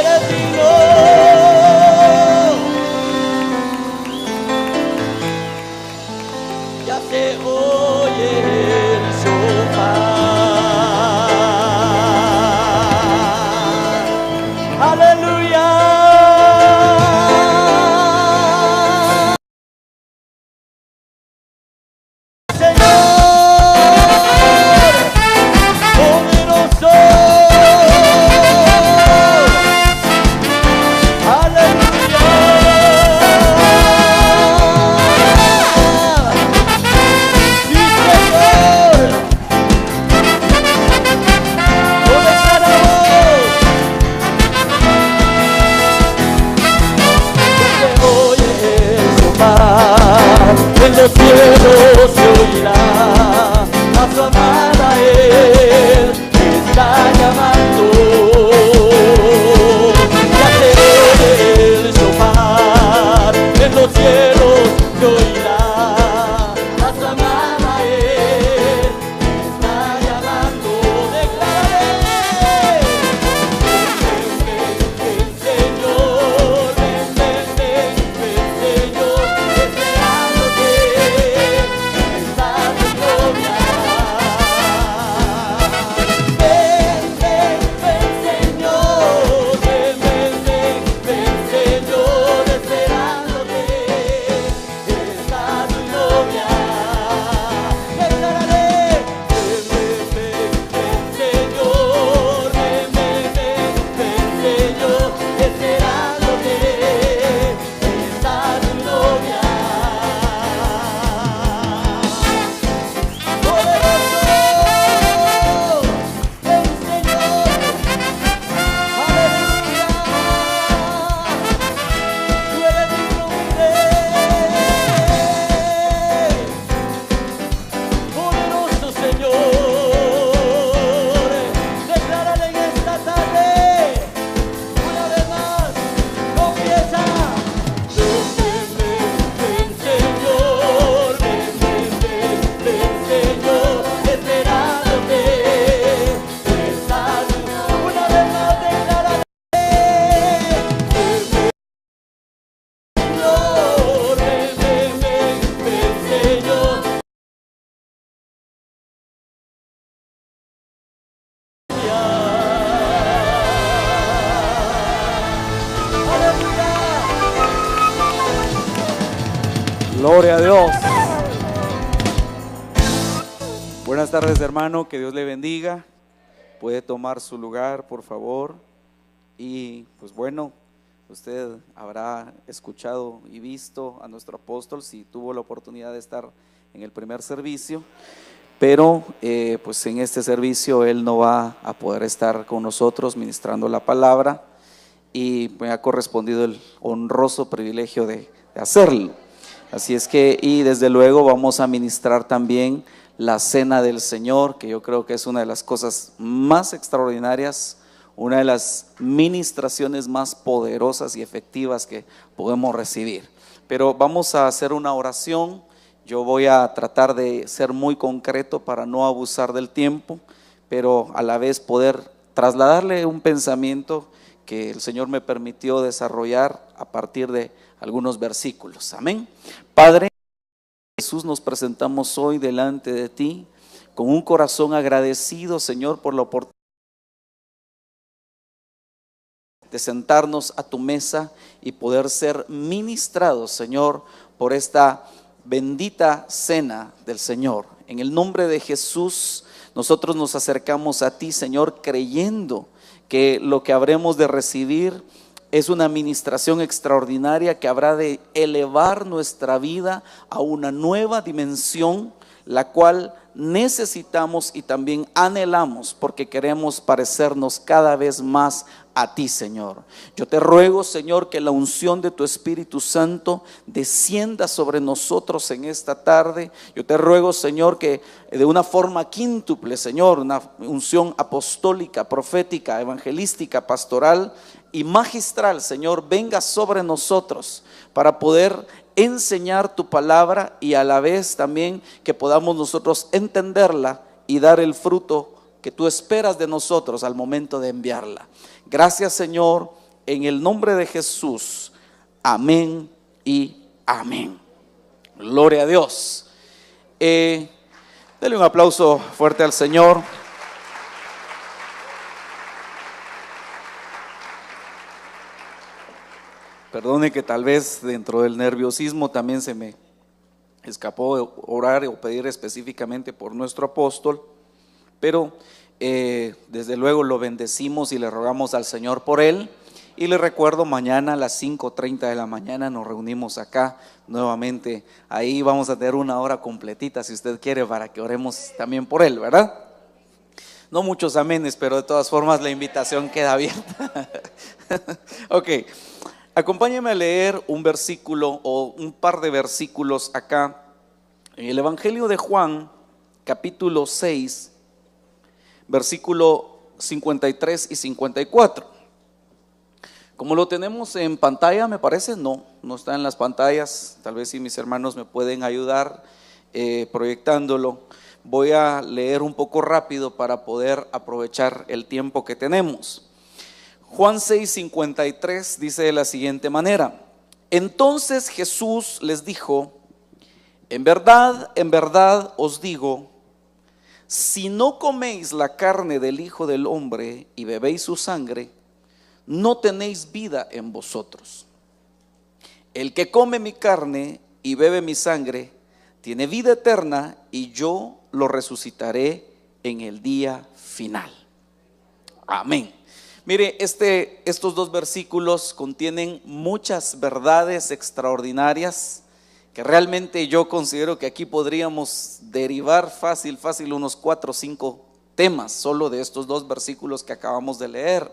eres digno. Ya se oye el shofar. Aleluya. En los cielos se oirá a su amada, Él está llamando. Ya se oye el shofar, en los cielos se oirá a su amada, Él está llamando. Declárale. Ven, Señor, ven, Señor, esperándote. Gloria a Dios. Buenas tardes, hermano, que Dios le bendiga. Puede tomar su lugar, por favor. Y pues bueno, usted habrá escuchado y visto a nuestro apóstol si tuvo la oportunidad de estar en el primer servicio, pero pues en este servicio él no va a poder estar con nosotros ministrando la palabra, y me ha correspondido el honroso privilegio de hacerlo. Así es que, y desde luego vamos a ministrar también la cena del Señor, que yo creo que es una de las cosas más extraordinarias, una de las ministraciones más poderosas y efectivas que podemos recibir. Pero vamos a hacer una oración. Yo voy a tratar de ser muy concreto para no abusar del tiempo, pero a la vez poder trasladarle un pensamiento que el Señor me permitió desarrollar a partir de algunos versículos. Amén. Padre Jesús, nos presentamos hoy delante de ti con un corazón agradecido, Señor, por la oportunidad de sentarnos a tu mesa y poder ser ministrados, Señor, por esta bendita cena del Señor. En el nombre de Jesús, nosotros nos acercamos a ti, Señor, creyendo que lo que habremos de recibir es una administración extraordinaria que habrá de elevar nuestra vida a una nueva dimensión, la cual necesitamos y también anhelamos, porque queremos parecernos cada vez más a ti, Señor. Yo te ruego, Señor, que la unción de tu Espíritu Santo descienda sobre nosotros en esta tarde. Yo te ruego, Señor, que de una forma quíntuple, Señor, una unción apostólica, profética, evangelística, pastoral y magistral, Señor, venga sobre nosotros para poder enseñar tu palabra, y a la vez también que podamos nosotros entenderla y dar el fruto que tú esperas de nosotros al momento de enviarla. Gracias, Señor, en el nombre de Jesús. Amén y amén. Gloria a Dios. Dele un aplauso fuerte al Señor. Perdone que tal vez dentro del nerviosismo también se me escapó orar o pedir específicamente por nuestro apóstol, pero desde luego lo bendecimos y le rogamos al Señor por él. Y le recuerdo, mañana a las 5:30 de la mañana nos reunimos acá nuevamente. Ahí vamos a tener una hora completita, si usted quiere, para que oremos también por él, ¿verdad? No muchos amenes, pero de todas formas la invitación queda abierta. Ok, acompáñeme a leer un versículo o un par de versículos acá en el Evangelio de Juan, capítulo 6, versículo 53 y 54. Como lo tenemos en pantalla, me parece, no está en las pantallas. Tal vez si mis hermanos me pueden ayudar proyectándolo. Voy a leer un poco rápido para poder aprovechar el tiempo que tenemos. Juan 6:53 dice de la siguiente manera: entonces Jesús les dijo: en verdad os digo, si no coméis la carne del Hijo del Hombre y bebéis su sangre, no tenéis vida en vosotros. El que come mi carne y bebe mi sangre tiene vida eterna, y yo lo resucitaré en el día final. Amén. Mire, estos dos versículos contienen muchas verdades extraordinarias que realmente yo considero que aquí podríamos derivar fácil unos 4 o 5 temas solo de estos dos versículos que acabamos de leer.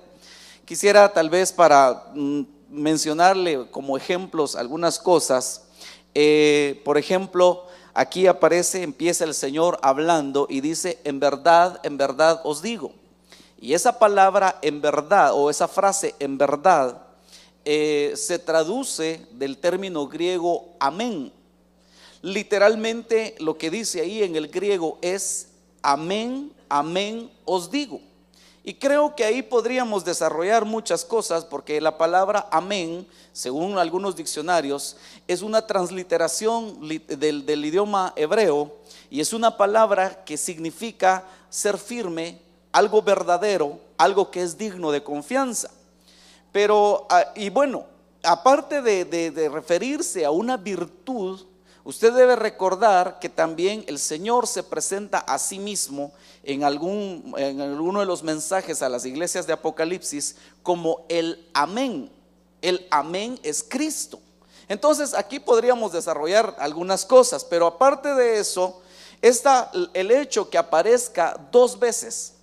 Quisiera tal vez para mencionarle como ejemplos algunas cosas. Por ejemplo, aquí empieza el Señor hablando y dice: en verdad os digo. Y esa palabra en verdad, o esa frase en verdad, se traduce del término griego amén. Literalmente lo que dice ahí en el griego es: amén, amén os digo. Y creo que ahí podríamos desarrollar muchas cosas, porque la palabra amén, según algunos diccionarios, es una transliteración del idioma hebreo, y es una palabra que significa ser firme, algo verdadero, algo que es digno de confianza. Pero, y bueno, aparte de referirse a una virtud, usted debe recordar que también el Señor se presenta a sí mismo en alguno de los mensajes a las iglesias de Apocalipsis como el amén. El amén es Cristo. Entonces aquí podríamos desarrollar algunas cosas, pero aparte de eso está el hecho que aparezca 2 veces.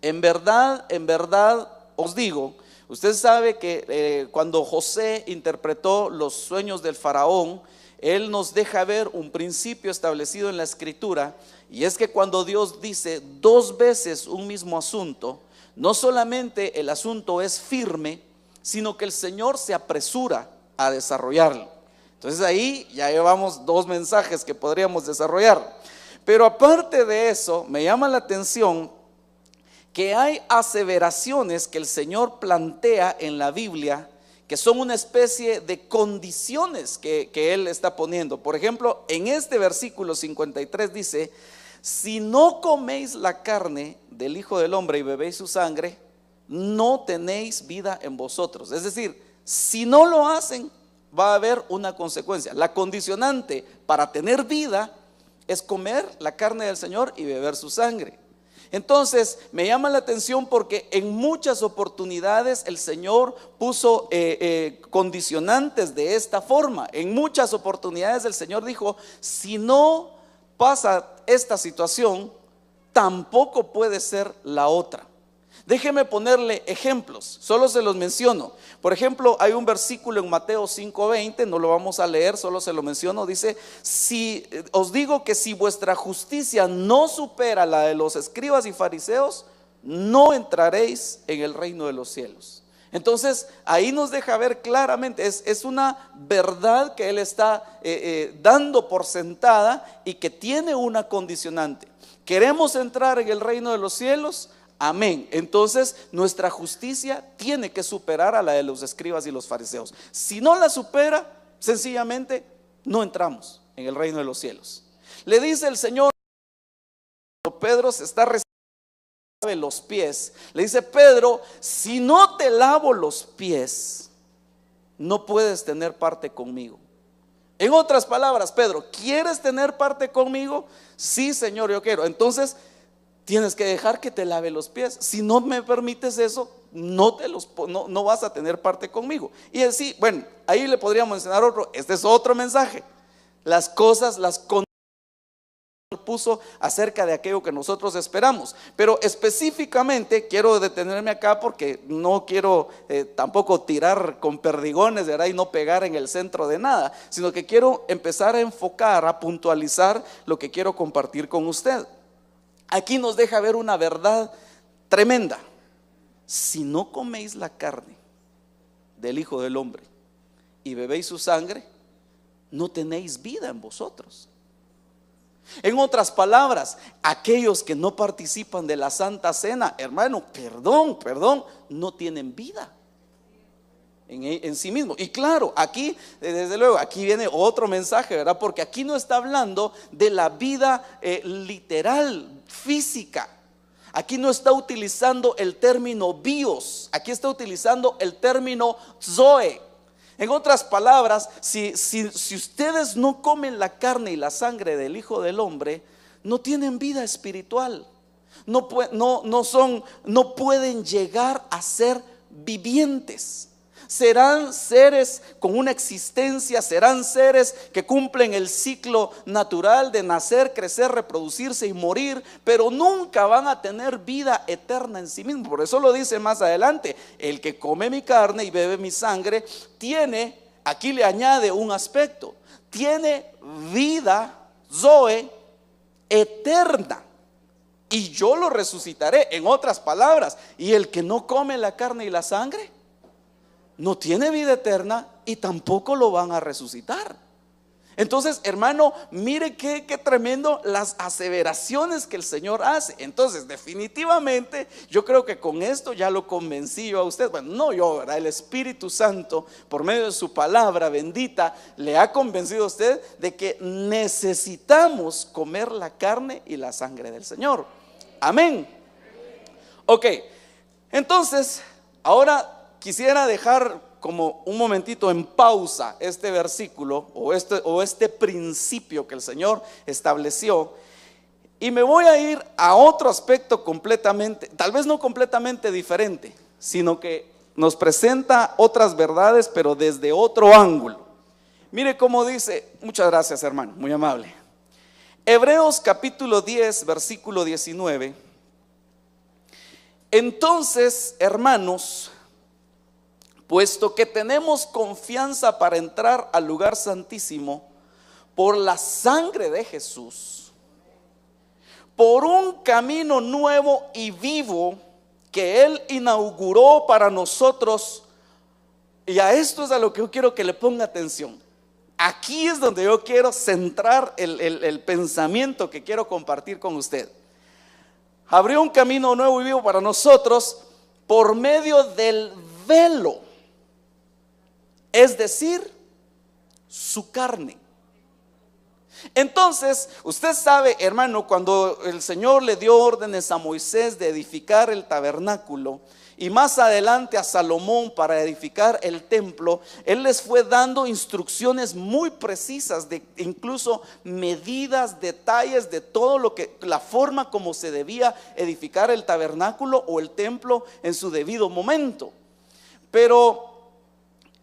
En verdad os digo. Usted sabe que cuando José interpretó los sueños del faraón, él nos deja ver un principio establecido en la Escritura, y es que cuando Dios dice 2 veces un mismo asunto, no solamente el asunto es firme, sino que el Señor se apresura a desarrollarlo. Entonces ahí ya llevamos 2 mensajes que podríamos desarrollar. Pero aparte de eso, me llama la atención que hay aseveraciones que el Señor plantea en la Biblia, que son una especie de condiciones que Él está poniendo. Por ejemplo, en este versículo 53 dice: si no coméis la carne del Hijo del Hombre y bebéis su sangre, no tenéis vida en vosotros. Es decir, si no lo hacen, va a haber una consecuencia. La condicionante para tener vida es comer la carne del Señor y beber su sangre. Entonces me llama la atención porque en muchas oportunidades el Señor puso condicionantes de esta forma. En muchas oportunidades el Señor dijo: si no pasa esta situación, tampoco puede ser la otra. Déjeme ponerle ejemplos, solo se los menciono. Por ejemplo, hay un versículo en Mateo 5:20, no lo vamos a leer, solo se lo menciono. Dice: si os digo que si vuestra justicia no supera la de los escribas y fariseos, no entraréis en el reino de los cielos. Entonces ahí nos deja ver claramente, es una verdad que Él está dando por sentada y que tiene una condicionante. ¿Queremos entrar en el reino de los cielos? Amén. Entonces nuestra justicia tiene que superar a la de los escribas y los fariseos. Si no la supera, sencillamente no entramos en el reino de los cielos. Le dice el Señor, Pedro se está recibiendo los pies. Le dice: Pedro, si no te lavo los pies, no puedes tener parte conmigo. En otras palabras, Pedro, ¿quieres tener parte conmigo? Sí, Señor, yo quiero. Entonces tienes que dejar que te lave los pies. Si no me permites eso, no vas a tener parte conmigo. Y así, bueno, ahí le podríamos mencionar otro. Este es otro mensaje. Las cosas, puso acerca de aquello que nosotros esperamos. Pero específicamente quiero detenerme acá porque no quiero tampoco tirar con perdigones, ¿verdad? Y no pegar en el centro de nada, sino que quiero empezar a enfocar, a puntualizar lo que quiero compartir con usted. Aquí nos deja ver una verdad tremenda. Si no coméis la carne del Hijo del Hombre y bebéis su sangre, no tenéis vida en vosotros. En otras palabras, aquellos que no participan de la Santa Cena, hermano, perdón, no tienen vida en sí mismo. Y claro, aquí, desde luego, aquí viene otro mensaje, ¿verdad? Porque aquí no está hablando de la vida literal, física. Aquí no está utilizando el término bios, aquí está utilizando el término zoe. En otras palabras, si ustedes no comen la carne y la sangre del Hijo del Hombre, no tienen vida espiritual. No pueden llegar a ser vivientes. Serán seres con una existencia, serán seres que cumplen el ciclo natural de nacer, crecer, reproducirse y morir, pero nunca van a tener vida eterna en sí mismos. Por eso lo dice más adelante: el que come mi carne y bebe mi sangre tiene, aquí le añade un aspecto, tiene vida, zoe, eterna, y yo lo resucitaré. En otras palabras, y el que no come la carne y la sangre no tiene vida eterna y tampoco lo van a resucitar. Entonces, hermano, mire qué tremendo las aseveraciones que el Señor hace. Entonces, definitivamente, yo creo que con esto ya lo convencí yo a usted. Bueno, no yo, ¿verdad? El Espíritu Santo, por medio de su palabra bendita, le ha convencido a usted de que necesitamos comer la carne y la sangre del Señor. Amén. Ok, entonces, ahora quisiera dejar como un momentito en pausa este versículo o este principio que el Señor estableció, y me voy a ir a otro aspecto completamente, tal vez no completamente diferente, sino que nos presenta otras verdades, pero desde otro ángulo. Mire cómo dice. Muchas gracias, hermano, muy amable. Hebreos capítulo 10, versículo 19. Entonces, hermanos, puesto que tenemos confianza para entrar al lugar santísimo por la sangre de Jesús, por un camino nuevo y vivo que Él inauguró para nosotros. Y a esto es a lo que yo quiero que le ponga atención. Aquí es donde yo quiero centrar el pensamiento que quiero compartir con usted. Abrió un camino nuevo y vivo para nosotros por medio del velo, es decir, su carne. Entonces, usted sabe, hermano, cuando el Señor le dio órdenes a Moisés de edificar el tabernáculo y más adelante a Salomón para edificar el templo, Él les fue dando instrucciones muy precisas, de incluso medidas, detalles de todo lo que, la forma como se debía edificar el tabernáculo o el templo en su debido momento. Pero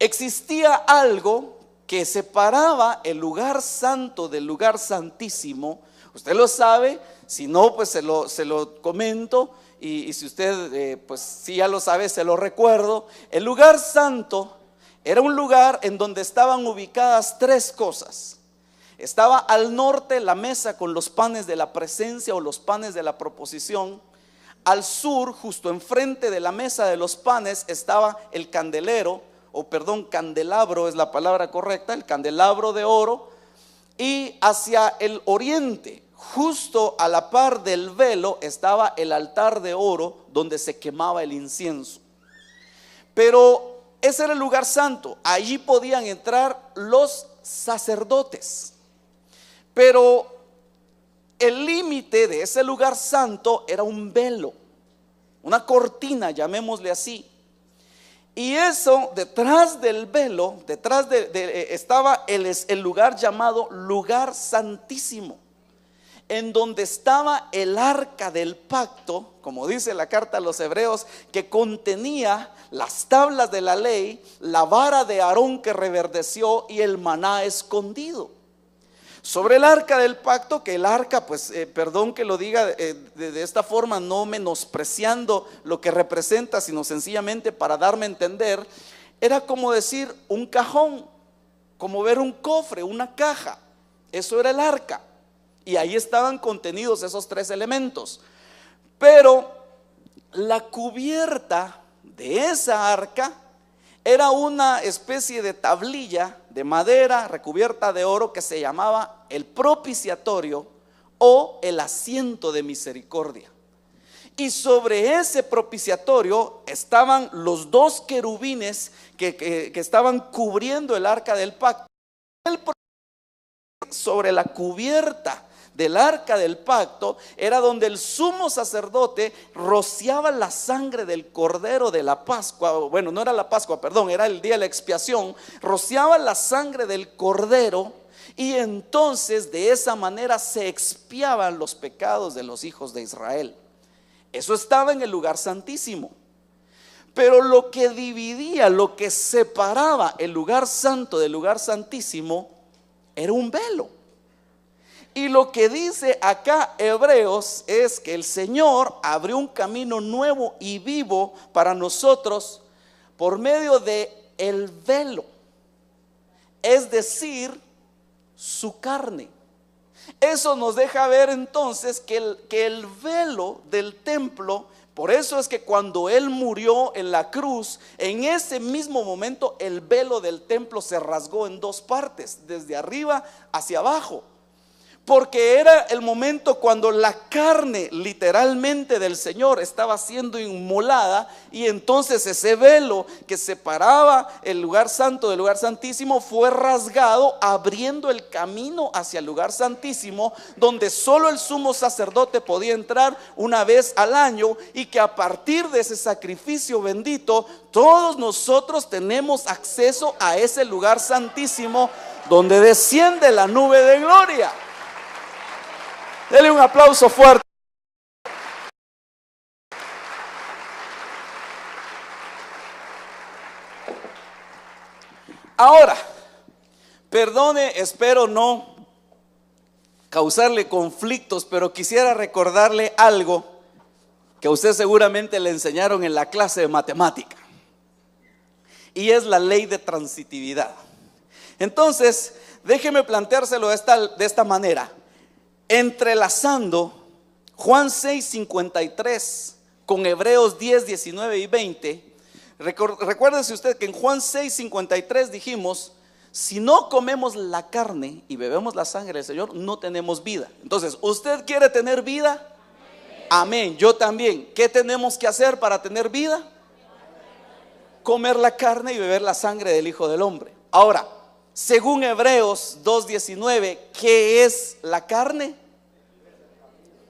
existía algo que separaba el lugar santo del lugar santísimo. Usted lo sabe, si no, pues se lo comento, y si usted pues si ya lo sabe, se lo recuerdo. El lugar santo era un lugar en donde estaban ubicadas tres cosas. Estaba al norte la mesa con los panes de la presencia o los panes de la proposición. Al sur, justo enfrente de la mesa de los panes, estaba el candelero, candelabro es la palabra correcta, el candelabro de oro. Y hacia el oriente, justo a la par del velo estaba el altar de oro donde se quemaba el incienso. Pero ese era el lugar santo, allí podían entrar los sacerdotes. Pero el límite de ese lugar santo era un velo, una cortina, llamémosle así. Y eso, detrás del velo, estaba el lugar llamado lugar santísimo, en donde estaba el arca del pacto, como dice la carta a los hebreos, que contenía las tablas de la ley, la vara de Aarón que reverdeció y el maná escondido. Sobre el arca del pacto, que el arca, pues perdón que lo diga de esta forma, no menospreciando lo que representa, sino sencillamente para darme a entender, era como decir un cajón, como ver un cofre, una caja. Eso era el arca. Y ahí estaban contenidos esos tres elementos. Pero la cubierta de esa arca era una especie de tablilla de madera recubierta de oro que se llamaba el propiciatorio o el asiento de misericordia. Y sobre ese propiciatorio estaban los dos querubines que estaban cubriendo el arca del pacto. Sobre la cubierta del arca del pacto era donde el sumo sacerdote rociaba la sangre del cordero de la Pascua. Bueno, no era la Pascua, perdón, era el día de la expiación. Rociaba la sangre del cordero y entonces de esa manera se expiaban los pecados de los hijos de Israel. Eso estaba en el lugar santísimo. Pero lo que dividía, lo que separaba el lugar santo del lugar santísimo era un velo. Y lo que dice acá Hebreos es que el Señor abrió un camino nuevo y vivo para nosotros por medio de el velo, es decir, su carne. Eso nos deja ver entonces que el velo del templo, por eso es que cuando Él murió en la cruz, en ese mismo momento el velo del templo se rasgó en dos partes, desde arriba hacia abajo. Porque era el momento cuando la carne literalmente del Señor estaba siendo inmolada, y entonces ese velo que separaba el lugar santo del lugar santísimo fue rasgado, abriendo el camino hacia el lugar santísimo, donde solo el sumo sacerdote podía entrar una vez al año, y que a partir de ese sacrificio bendito todos nosotros tenemos acceso a ese lugar santísimo donde desciende la nube de gloria. Dele un aplauso fuerte. Ahora, perdone, espero no causarle conflictos, pero quisiera recordarle algo que a usted seguramente le enseñaron en la clase de matemática, y es la ley de transitividad. Entonces, déjeme planteárselo de esta manera, entrelazando Juan 6:53 con Hebreos 10, 19 y 20. Recuérdese usted que en Juan 6:53 dijimos: si no comemos la carne y bebemos la sangre del Señor, no tenemos vida. Entonces, ¿usted quiere tener vida? Amén, yo también. ¿Qué tenemos que hacer para tener vida? Comer la carne y beber la sangre del Hijo del Hombre. Ahora, según Hebreos 2:19, ¿qué es la carne?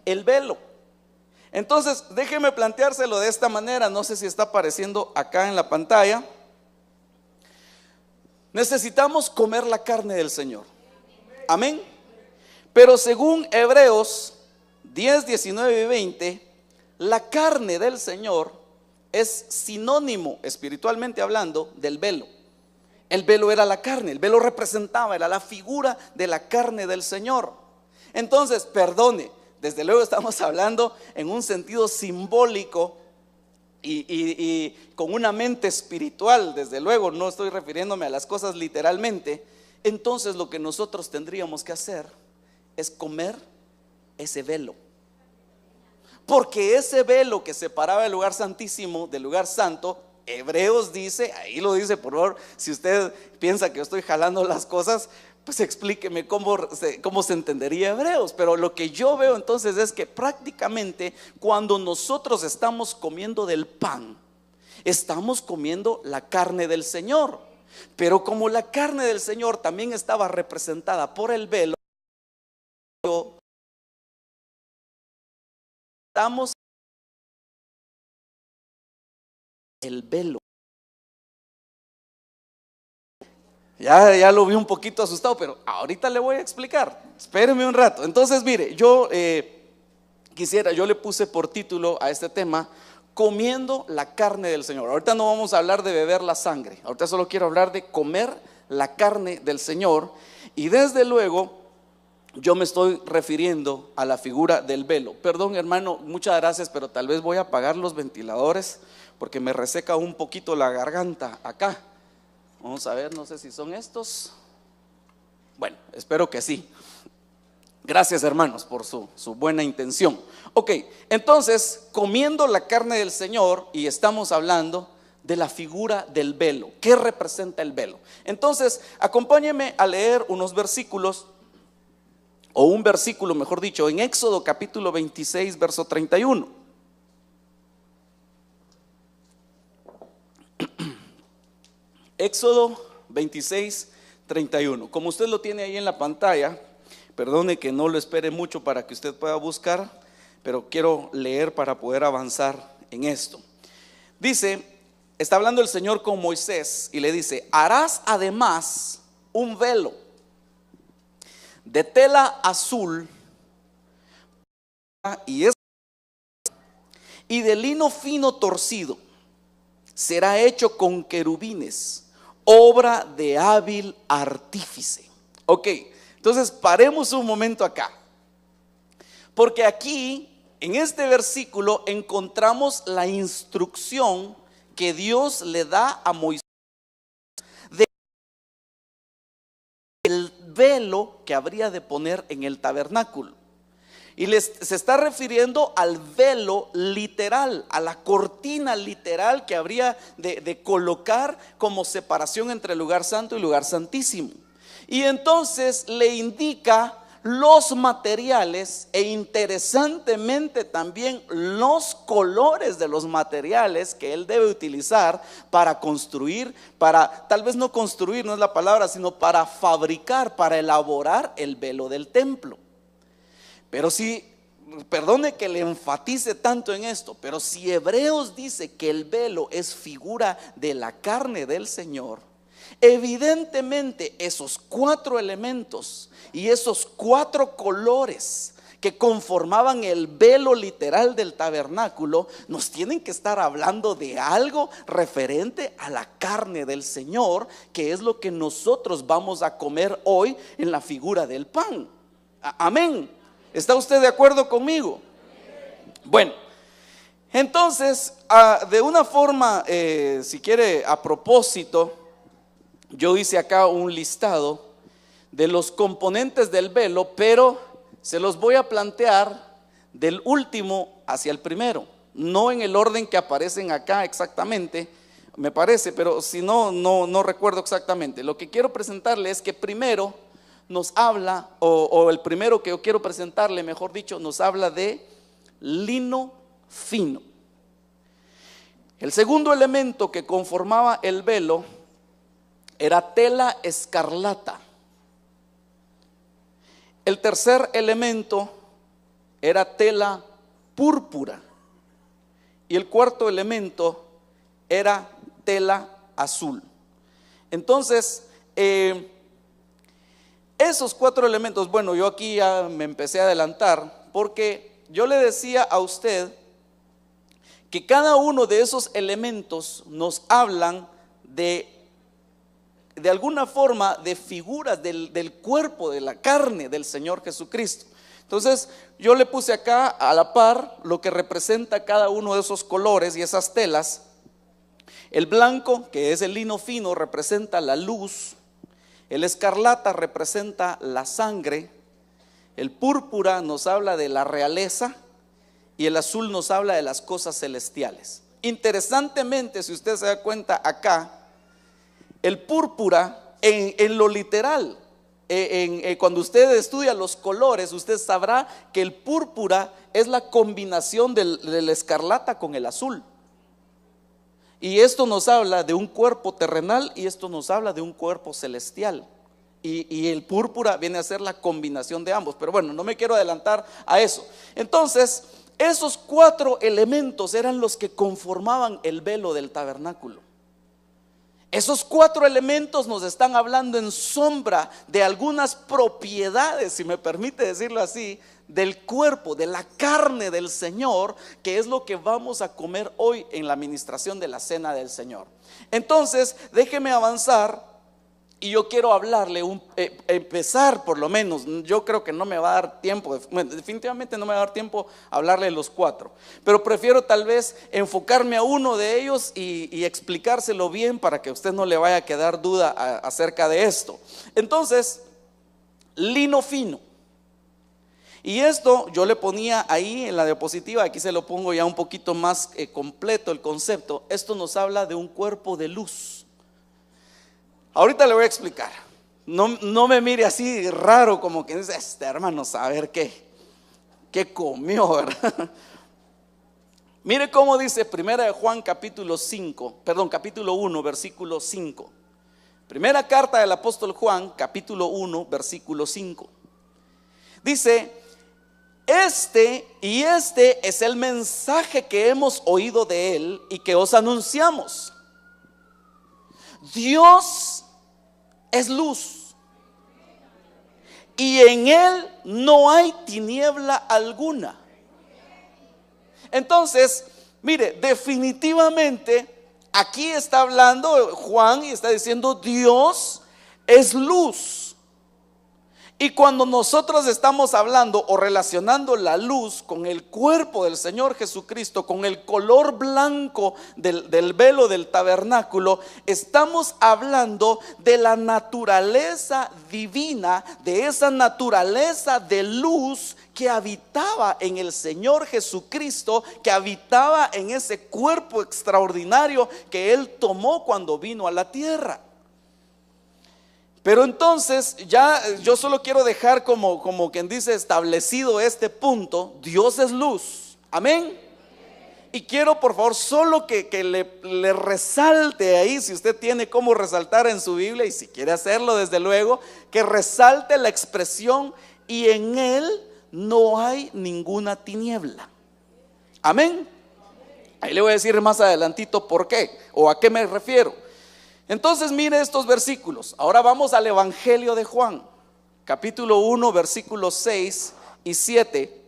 El velo. Entonces, déjeme planteárselo de esta manera, no sé si está apareciendo acá en la pantalla. Necesitamos comer la carne del Señor. Amén. Pero según Hebreos 10, 19 y 20, la carne del Señor es sinónimo, espiritualmente hablando, del velo. El velo era la carne, el velo representaba, era la figura de la carne del Señor. Entonces, perdone, desde luego estamos hablando en un sentido simbólico y con una mente espiritual, desde luego, no estoy refiriéndome a las cosas literalmente. Entonces lo que nosotros tendríamos que hacer es comer ese velo, porque ese velo que separaba el lugar santísimo del lugar santo, Hebreos dice, ahí lo dice, por favor, si usted piensa que yo estoy jalando las cosas, pues explíqueme cómo se entendería Hebreos. Pero lo que yo veo entonces es que prácticamente cuando nosotros estamos comiendo del pan, estamos comiendo la carne del Señor. Pero como la carne del Señor también estaba representada por el velo, estamos el velo. Ya lo vi un poquito asustado, pero ahorita le voy a explicar. Espéreme un rato. Entonces, mire, yo le puse por título a este tema: comiendo la carne del Señor. Ahorita no vamos a hablar de beber la sangre. Ahorita solo quiero hablar de comer la carne del Señor. Y desde luego, yo me estoy refiriendo a la figura del velo. Perdón, hermano, muchas gracias, pero tal vez voy a apagar los ventiladores porque me reseca un poquito la garganta acá. Vamos a ver, no sé si son estos. Bueno, espero que sí. Gracias, hermanos, por su buena intención. Ok, entonces, comiendo la carne del Señor, y estamos hablando de la figura del velo. ¿Qué representa el velo? Entonces, acompáñenme a leer unos versículos, o un versículo, mejor dicho, en Éxodo capítulo 26, verso 31. Éxodo 26, 31. Como usted lo tiene ahí en la pantalla, perdone que no lo espere mucho para que usted pueda buscar, pero quiero leer para poder avanzar en esto. Dice, está hablando el Señor con Moisés y le dice: harás además un velo de tela azul y de lino fino torcido. Será hecho con querubines, obra de hábil artífice. Ok, entonces paremos un momento acá, porque aquí en este versículo encontramos la instrucción que Dios le da a Moisés del velo que habría de poner en el tabernáculo. Y se está refiriendo al velo literal, a la cortina literal que habría de colocar como separación entre el lugar santo y el lugar santísimo. Y entonces le indica los materiales e interesantemente también los colores de los materiales que él debe utilizar para construir, tal vez no construir, no es la palabra, sino para fabricar, para elaborar el velo del templo. Pero si, perdone que le enfatice tanto en esto, pero si Hebreos dice que el velo es figura de la carne del Señor, evidentemente esos 4 elementos y esos 4 colores que conformaban el velo literal del tabernáculo nos tienen que estar hablando de algo referente a la carne del Señor, que es lo que nosotros vamos a comer hoy en la figura del pan. Amén. ¿Está usted de acuerdo conmigo? Bueno, entonces, de una forma, si quiere, a propósito, yo hice acá un listado de los componentes del velo, pero se los voy a plantear del último hacia el primero, no en el orden que aparecen acá exactamente, me parece, pero si no recuerdo exactamente. Lo que quiero presentarle es que primero nos habla, o el primero que yo quiero presentarle, mejor dicho, nos habla de lino fino. El segundo elemento que conformaba el velo era tela escarlata. El tercer elemento era tela púrpura. Y el cuarto elemento era tela azul. Entonces, esos 4 elementos, bueno, yo aquí ya me empecé a adelantar, porque yo le decía a usted que cada uno de esos elementos nos hablan de alguna forma de figuras del cuerpo, de la carne del Señor Jesucristo. Entonces yo le puse acá a la par lo que representa cada uno de esos colores y esas telas. El blanco, que es el lino fino, representa la luz. El escarlata representa la sangre. El púrpura nos habla de la realeza. Y el azul nos habla de las cosas celestiales. Interesantemente, si usted se da cuenta acá, el púrpura en lo literal cuando usted estudia los colores, usted sabrá que el púrpura es la combinación del escarlata con el azul. Y esto nos habla de un cuerpo terrenal y esto nos habla de un cuerpo celestial. Y el púrpura viene a ser la combinación de ambos. Pero bueno, no me quiero adelantar a eso. Entonces, esos 4 elementos eran los que conformaban el velo del tabernáculo. Esos 4 elementos nos están hablando en sombra de algunas propiedades, si me permite decirlo así, del cuerpo, de la carne del Señor, que es lo que vamos a comer hoy en la administración de la cena del Señor. Entonces, déjeme avanzar. Y yo quiero hablarle, empezar por lo menos, yo creo que no me va a dar tiempo, bueno, definitivamente no me va a dar tiempo a hablarle de los 4, pero prefiero tal vez enfocarme a uno de ellos y explicárselo bien para que a usted no le vaya a quedar duda acerca de esto. Entonces, lino fino. Y esto yo le ponía ahí en la diapositiva, aquí se lo pongo ya un poquito más completo el concepto. Esto nos habla de un cuerpo de luz. Ahorita le voy a explicar. No me mire así raro como que dice, este hermano, saber qué comió, ¿verdad? Mire cómo dice Primera de Juan capítulo 1, versículo 5. Primera carta del apóstol Juan, capítulo 1, versículo 5. Dice: este es el mensaje que hemos oído de él y que os anunciamos. Dios es luz y en él no hay tiniebla alguna. Entonces, mire, definitivamente aquí está hablando Juan y está diciendo Dios es luz. Y cuando nosotros estamos hablando o relacionando la luz con el cuerpo del Señor Jesucristo, con el color blanco del velo del tabernáculo, estamos hablando de la naturaleza divina, de esa naturaleza de luz que habitaba en el Señor Jesucristo, que habitaba en ese cuerpo extraordinario que Él tomó cuando vino a la tierra. Pero entonces ya yo solo quiero dejar como quien dice establecido este punto. Dios es luz, amén. Y quiero por favor solo que le resalte ahí, si usted tiene cómo resaltar en su Biblia, y si quiere hacerlo desde luego, que resalte la expresión y en él no hay ninguna tiniebla, amén. Ahí le voy a decir más adelantito por qué o a qué me refiero. Entonces mire estos versículos. Ahora vamos al Evangelio de Juan, capítulo 1, versículos 6 y 7.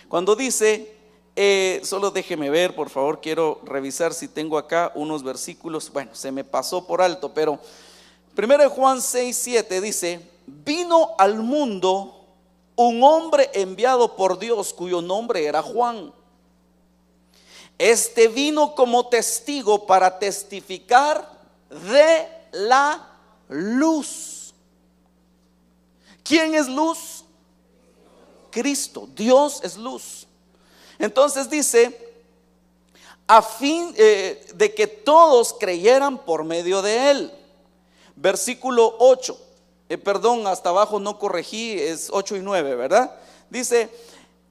Cuando dice, solo déjeme ver, por favor, quiero revisar si tengo acá unos versículos. Bueno, se me pasó por alto, pero 1 Juan 6, 7 dice: vino al mundo un hombre enviado por Dios cuyo nombre era Juan. Este vino como testigo para testificar de la luz. ¿Quién es luz? Cristo. Dios es luz. Entonces dice, a fin de que todos creyeran por medio de él. Versículo 8, hasta abajo no corregí, es 8 y 9, ¿verdad? Dice,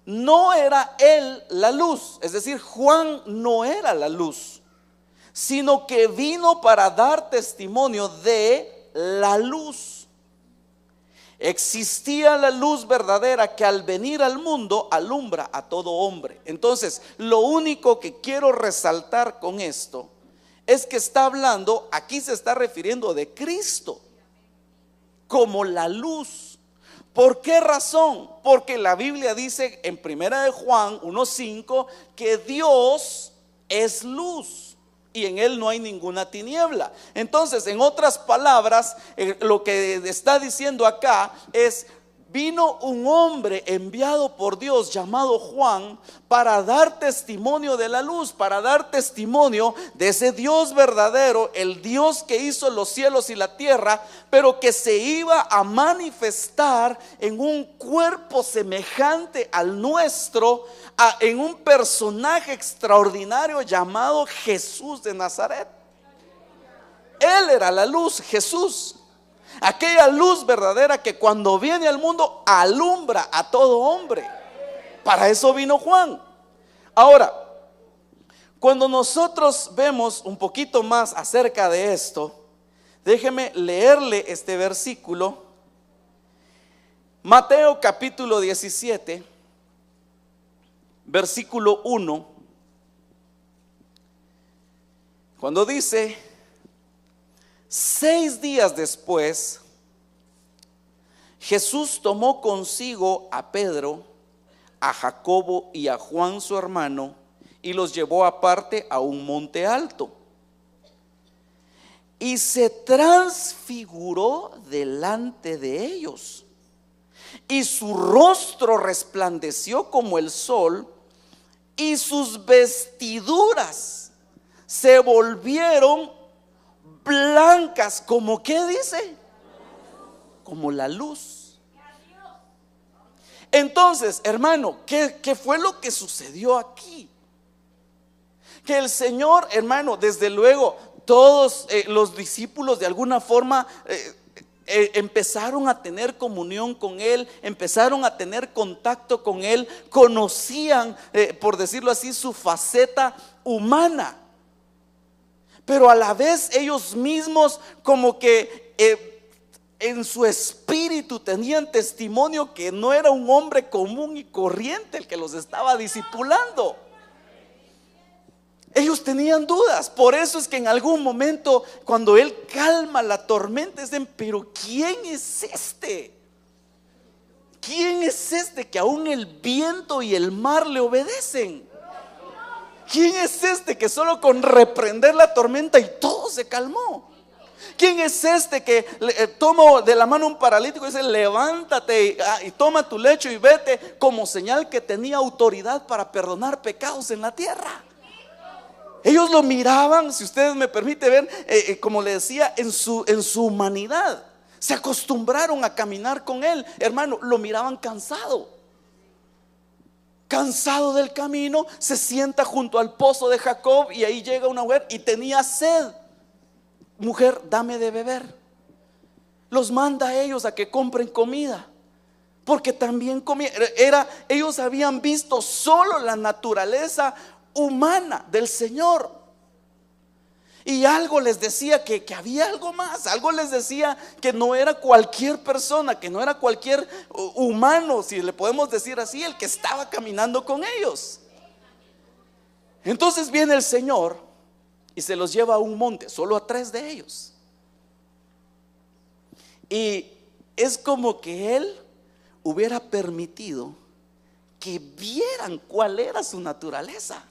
no era él la luz, es decir, Juan no era la luz, sino que vino para dar testimonio de la luz. Existía la luz verdadera que al venir al mundo alumbra a todo hombre. Entonces, lo único que quiero resaltar con esto es que está hablando, aquí se está refiriendo de Cristo como la luz. ¿Por qué razón? Porque la Biblia dice en 1 de Juan 1:5 que Dios es luz y en él no hay ninguna tiniebla. Entonces, en otras palabras, lo que está diciendo acá es: vino un hombre enviado por Dios llamado Juan para dar testimonio de la luz, para dar testimonio de ese Dios verdadero, el Dios que hizo los cielos y la tierra, pero que se iba a manifestar en un cuerpo semejante al nuestro, en un personaje extraordinario llamado Jesús de Nazaret. Él era la luz, Jesús. aquella luz verdadera que cuando viene al mundo alumbra a todo hombre. Para eso vino Juan. Ahora, cuando nosotros vemos un poquito más acerca de esto, déjeme leerle este versículo. Mateo capítulo 17, versículo 1, cuando dice: 6 días después, Jesús tomó consigo a Pedro, a Jacobo y a Juan su hermano, y los llevó aparte a un monte alto. Y se transfiguró delante de ellos, y su rostro resplandeció como el sol, y sus vestiduras se volvieron blancas como, ¿qué dice? Como la luz. Entonces, hermano, ¿qué fue lo que sucedió aquí? Que el Señor, hermano, desde luego, todos los discípulos de alguna forma empezaron a tener comunión con Él, empezaron a tener contacto con Él, conocían, por decirlo así, su faceta humana. Pero a la vez ellos mismos como que en su espíritu tenían testimonio que no era un hombre común y corriente el que los estaba discipulando. Ellos tenían dudas. Por eso es que en algún momento, cuando Él calma la tormenta, dicen: pero ¿quién es este? ¿Quién es este que aún el viento y el mar le obedecen? ¿Quién es este que solo con reprender la tormenta y todo se calmó? ¿Quién es este que toma de la mano a un paralítico y dice: levántate y toma tu lecho y vete, como señal que tenía autoridad para perdonar pecados en la tierra? Ellos lo miraban, si ustedes me permiten ver, como le decía, en su humanidad. Se acostumbraron a caminar con Él. Hermano, lo miraban cansado del camino. Se sienta junto al pozo de Jacob y ahí llega una mujer y tenía sed. Mujer, dame de beber. Los manda a ellos a que compren comida, porque también comían. Ellos habían visto solo la naturaleza humana del Señor, y algo les decía que había algo más. Algo les decía que no era cualquier persona, que no era cualquier humano, si le podemos decir así, el que estaba caminando con ellos. Entonces viene el Señor y se los lleva a un monte, solo a 3 de ellos, y es como que Él hubiera permitido que vieran cuál era su naturaleza.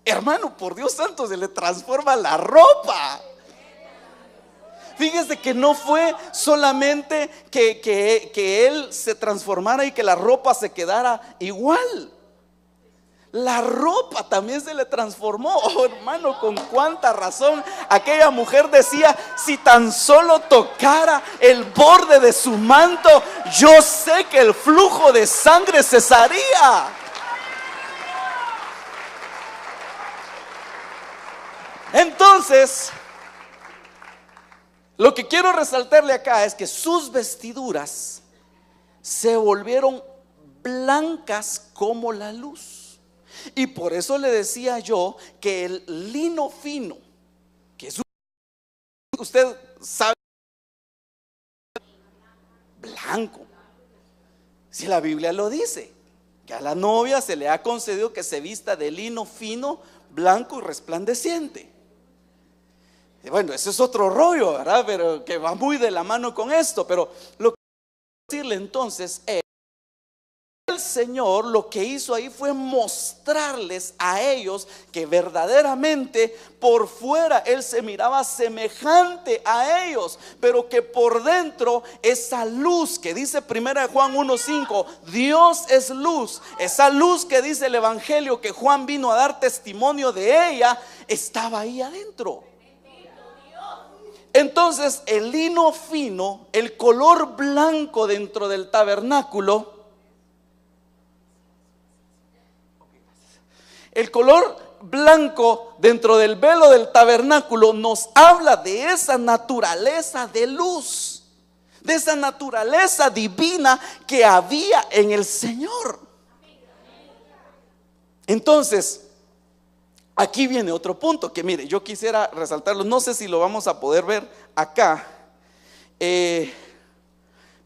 Hermano, por Dios santo, se le transforma la ropa. Fíjese que no fue solamente que Él se transformara y que la ropa se quedara igual. La ropa también se le transformó. Oh, hermano, con cuánta razón aquella mujer decía: si tan solo tocara el borde de su manto, yo sé que el flujo de sangre cesaría. Entonces, lo que quiero resaltarle acá es que sus vestiduras se volvieron blancas como la luz. Y por eso le decía yo que el lino fino, que es usted sabe, blanco, si la Biblia lo dice, que a la novia se le ha concedido que se vista de lino fino, blanco y resplandeciente. Bueno, ese es otro rollo, ¿verdad? Pero que va muy de la mano con esto. Pero lo que quiero decirle entonces es: el Señor lo que hizo ahí fue mostrarles a ellos que verdaderamente por fuera Él se miraba semejante a ellos, pero que por dentro esa luz que dice 1 Juan 1:5, Dios es luz, esa luz que dice el Evangelio que Juan vino a dar testimonio de ella, estaba ahí adentro. Entonces el lino fino, el color blanco dentro del tabernáculo, el color blanco dentro del velo del tabernáculo nos habla de esa naturaleza de luz, de esa naturaleza divina que había en el Señor. Entonces, aquí viene otro punto que mire, yo quisiera resaltarlo, no sé si lo vamos a poder ver acá.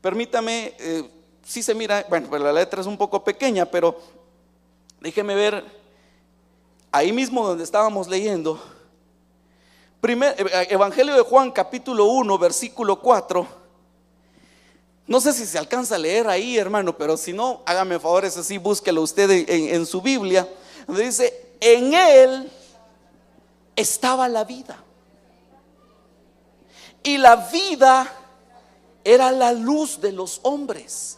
Permítame, si se mira, bueno, pues la letra es un poco pequeña, pero déjeme ver, ahí mismo donde estábamos leyendo, Evangelio de Juan capítulo 1 versículo 4. No sé si se alcanza a leer ahí, hermano, pero si no, hágame favor, eso sí, búsquelo usted en su Biblia, donde dice: en él estaba la vida, y la vida era la luz de los hombres.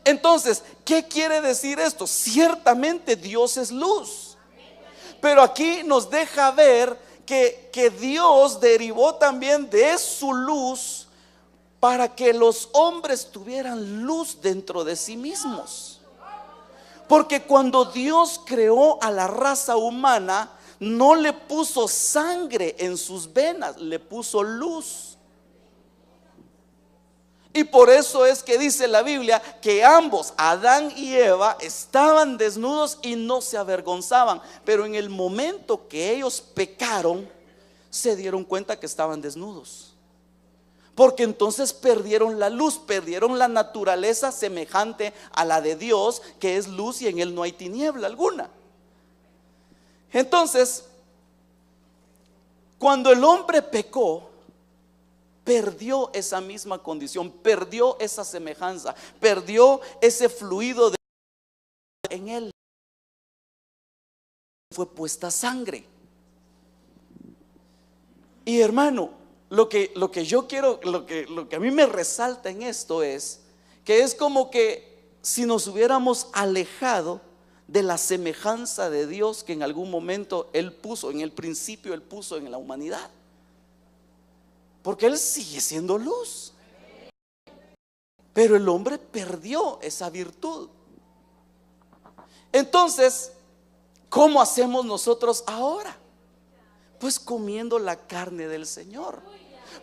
Entonces, ¿qué quiere decir esto? Ciertamente Dios es luz, pero aquí nos deja ver que Dios derivó también de su luz para que los hombres tuvieran luz dentro de sí mismos. Porque cuando Dios creó a la raza humana, no le puso sangre en sus venas, le puso luz. Y por eso es que dice la Biblia que ambos, Adán y Eva, estaban desnudos y no se avergonzaban. Pero en el momento que ellos pecaron, se dieron cuenta que estaban desnudos. Porque entonces perdieron la luz, perdieron la naturaleza semejante a la de Dios, que es luz y en él no hay tiniebla alguna. Entonces, cuando el hombre pecó, perdió esa misma condición, perdió esa semejanza, perdió ese fluido en él. Fue puesta sangre. Y hermano, lo que yo quiero, lo que a mí me resalta en esto es que es como que si nos hubiéramos alejado de la semejanza de Dios que en algún momento Él puso, en el principio Él puso en la humanidad. Porque Él sigue siendo luz, pero el hombre perdió esa virtud. Entonces, ¿cómo hacemos nosotros ahora? Pues comiendo la carne del Señor.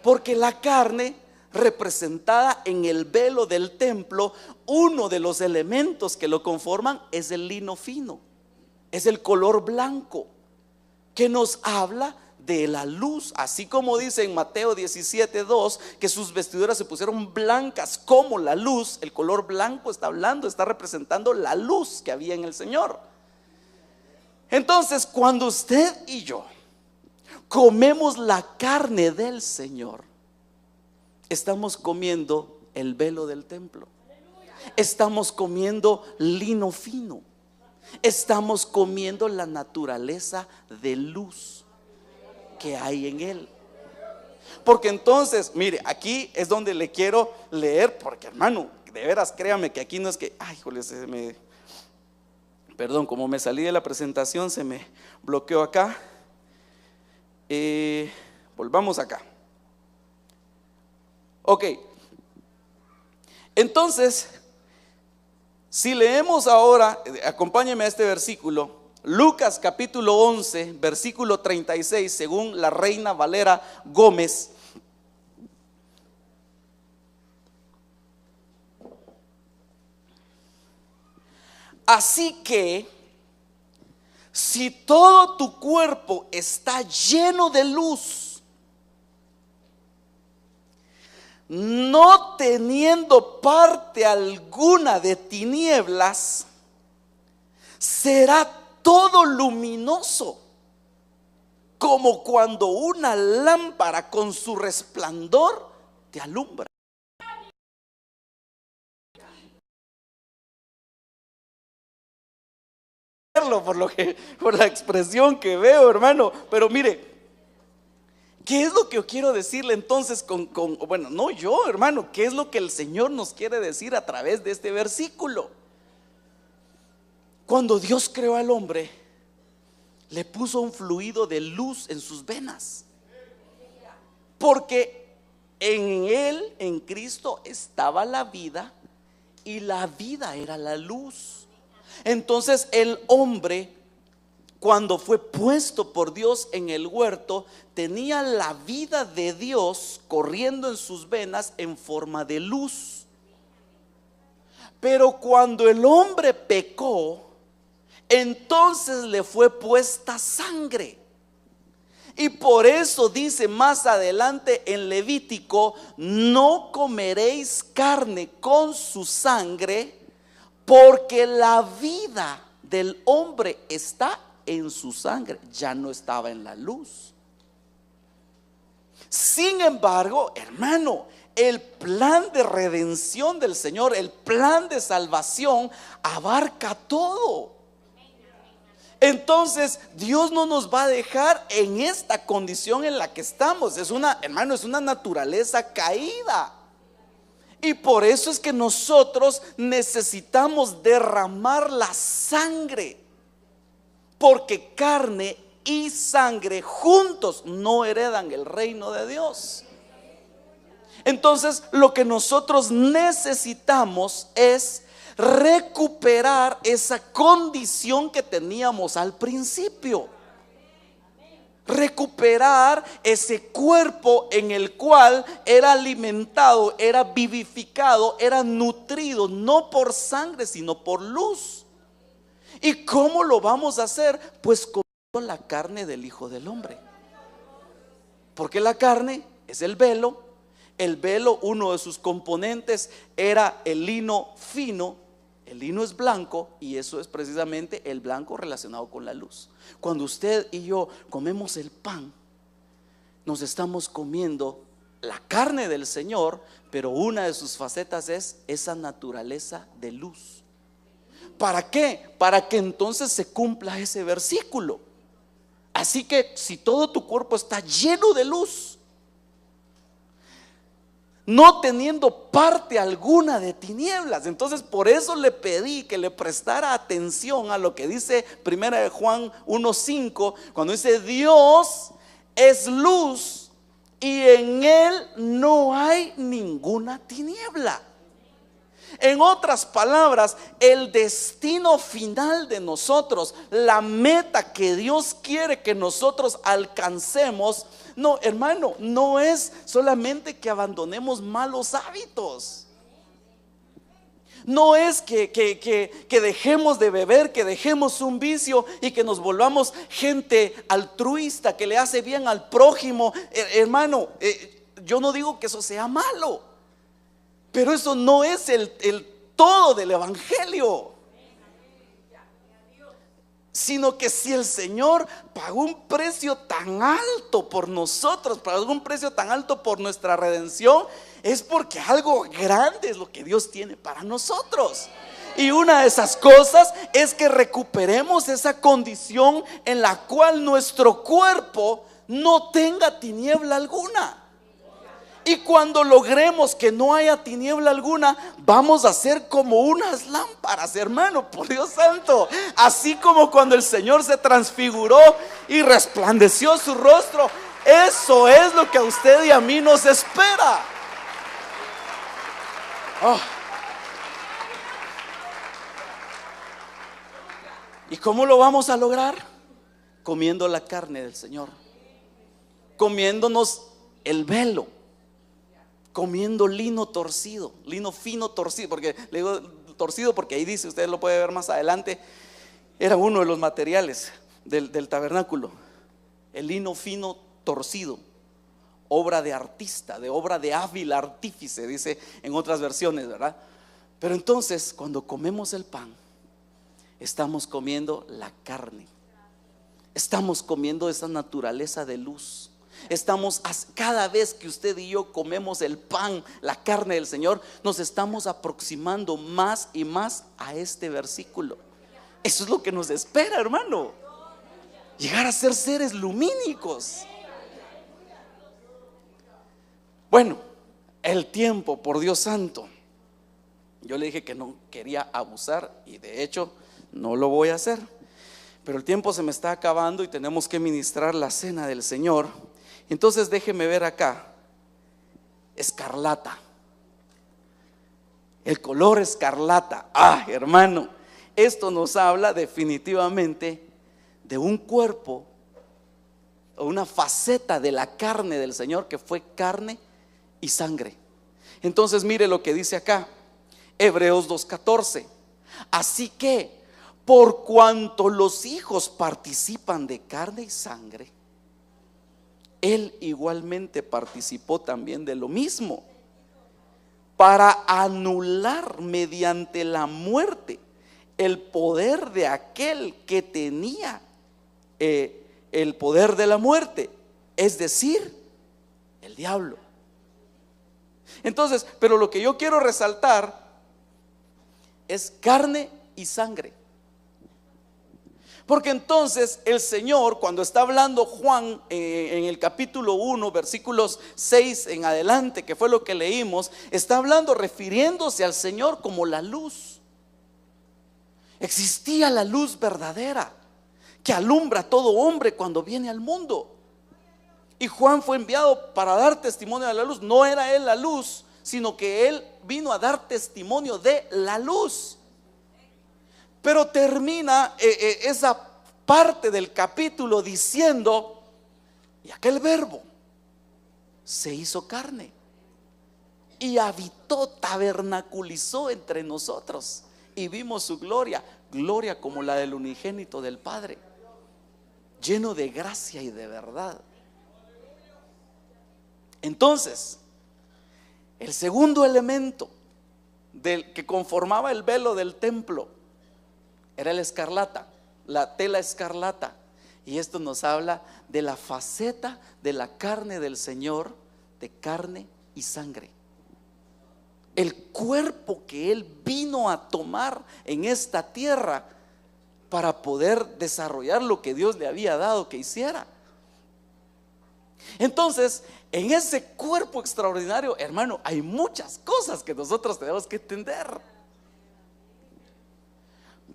Porque la carne representada en el velo del templo, uno de los elementos que lo conforman es el lino fino, es el color blanco, que nos habla de la luz, así como dice en Mateo 17:2 que sus vestiduras se pusieron blancas como la luz. El color blanco está hablando, está representando la luz que había en el Señor. Entonces, cuando usted y yo comemos la carne del Señor, estamos comiendo el velo del templo, estamos comiendo lino fino, estamos comiendo la naturaleza de luz que hay en él. Porque entonces, mire, aquí es donde le quiero leer, porque hermano, de veras créame que aquí no es que, ay, jole, perdón, como me salí de la presentación se me bloqueó acá. Volvamos acá. Ok, entonces, si leemos ahora, acompáñeme a este versículo, Lucas capítulo 11, versículo 36, según la Reina Valera Gómez. Así que, si todo tu cuerpo está lleno de luz, no teniendo parte alguna de tinieblas, será todo luminoso, como cuando una lámpara con su resplandor te alumbra. Por la expresión que veo, hermano, pero mire, ¿qué es lo que yo quiero decirle entonces bueno, no yo, hermano, qué es lo que el Señor nos quiere decir a través de este versículo? Cuando Dios creó al hombre, le puso un fluido de luz en sus venas, porque en él, en Cristo, estaba la vida, y la vida era la luz. Entonces el hombre cuando fue puesto por Dios en el huerto, tenía la vida de Dios corriendo en sus venas en forma de luz. Pero cuando el hombre pecó, entonces le fue puesta sangre. Y por eso dice más adelante en Levítico: no comeréis carne con su sangre, porque la vida del hombre está en su sangre. Ya no estaba en la luz. Sin embargo, hermano, el plan de redención del Señor, el plan de salvación, abarca todo. Entonces Dios no nos va a dejar en esta condición en la que estamos. Es una, hermano, es una naturaleza caída. Y por eso es que nosotros necesitamos derramar la sangre, porque carne y sangre juntos no heredan el reino de Dios. Entonces lo que nosotros necesitamos es recuperar esa condición que teníamos al principio. Recuperar ese cuerpo en el cual era alimentado, era vivificado, era nutrido, no por sangre, sino por luz. ¿Y cómo lo vamos a hacer? Pues comiendo la carne del Hijo del Hombre. Porque la carne es el velo. El velo, uno de sus componentes era el lino fino. El lino es blanco, y eso es precisamente el blanco relacionado con la luz. Cuando usted y yo comemos el pan, nos estamos comiendo la carne del Señor, pero una de sus facetas es esa naturaleza de luz. ¿Para qué? Para que entonces se cumpla ese versículo. Así que si todo tu cuerpo está lleno de luz, no teniendo parte alguna de tinieblas. Entonces por eso le pedí que le prestara atención a lo que dice 1 Juan 1:5, cuando dice: Dios es luz y en él no hay ninguna tiniebla. En otras palabras, el destino final de nosotros, la meta que Dios quiere que nosotros alcancemos, no, hermano, no es solamente que abandonemos malos hábitos. No es que dejemos de beber, que dejemos un vicio y que nos volvamos gente altruista, que le hace bien al prójimo. Hermano, yo no digo que eso sea malo, pero eso no es el todo del evangelio. Sino que si el Señor pagó un precio tan alto por nosotros, pagó un precio tan alto por nuestra redención, es porque algo grande es lo que Dios tiene para nosotros. Y una de esas cosas es que recuperemos esa condición en la cual nuestro cuerpo no tenga tiniebla alguna. Y cuando logremos que no haya tiniebla alguna, vamos a ser como unas lámparas, hermano, por Dios santo. Así como cuando el Señor se transfiguró y resplandeció su rostro. Eso es lo que a usted y a mí nos espera. Oh. ¿Y cómo lo vamos a lograr? Comiendo la carne del Señor, comiéndonos el velo, comiendo lino torcido, lino fino torcido, porque le digo torcido porque ahí dice, usted lo puede ver más adelante, era uno de los materiales del tabernáculo, el lino fino torcido, obra de artista, de obra de hábil artífice, dice en otras versiones, ¿verdad? Pero entonces cuando comemos el pan, estamos comiendo la carne, estamos comiendo esa naturaleza de luz. Estamos, cada vez que usted y yo comemos el pan, la carne del Señor, nos estamos aproximando más y más a este versículo. Eso es lo que nos espera, hermano. Llegar a ser seres lumínicos. Bueno, el tiempo, por Dios santo. Yo le dije que no quería abusar y de hecho no lo voy a hacer. Pero el tiempo se me está acabando y tenemos que ministrar la cena del Señor. Entonces déjeme ver acá, escarlata, el color escarlata. Hermano, esto nos habla definitivamente de un cuerpo o una faceta de la carne del Señor que fue carne y sangre. Entonces mire lo que dice acá, Hebreos 2:14. Así que por cuanto los hijos participan de carne y sangre, Él igualmente participó también de lo mismo, para anular mediante la muerte el poder de aquel que tenía el poder de la muerte, es decir, el diablo. Entonces, pero lo que yo quiero resaltar es carne y sangre. Porque entonces el Señor, cuando está hablando Juan en el capítulo 1, versículos 6 en adelante, que fue lo que leímos, está hablando refiriéndose al Señor como la luz. Existía la luz verdadera que alumbra a todo hombre cuando viene al mundo. Y Juan fue enviado para dar testimonio de la luz. No era él la luz, sino que él vino a dar testimonio de la luz. Pero termina esa parte del capítulo diciendo: y aquel verbo se hizo carne y habitó, tabernaculizó entre nosotros, y vimos su gloria, gloria como la del unigénito del Padre, lleno de gracia y de verdad. Entonces, el segundo elemento del que conformaba el velo del templo era el escarlata, la tela escarlata. Y esto nos habla de la faceta de la carne del Señor, de carne y sangre. El cuerpo que Él vino a tomar en esta tierra para poder desarrollar lo que Dios le había dado que hiciera. Entonces, en ese cuerpo extraordinario, hermano, hay muchas cosas que nosotros tenemos que entender.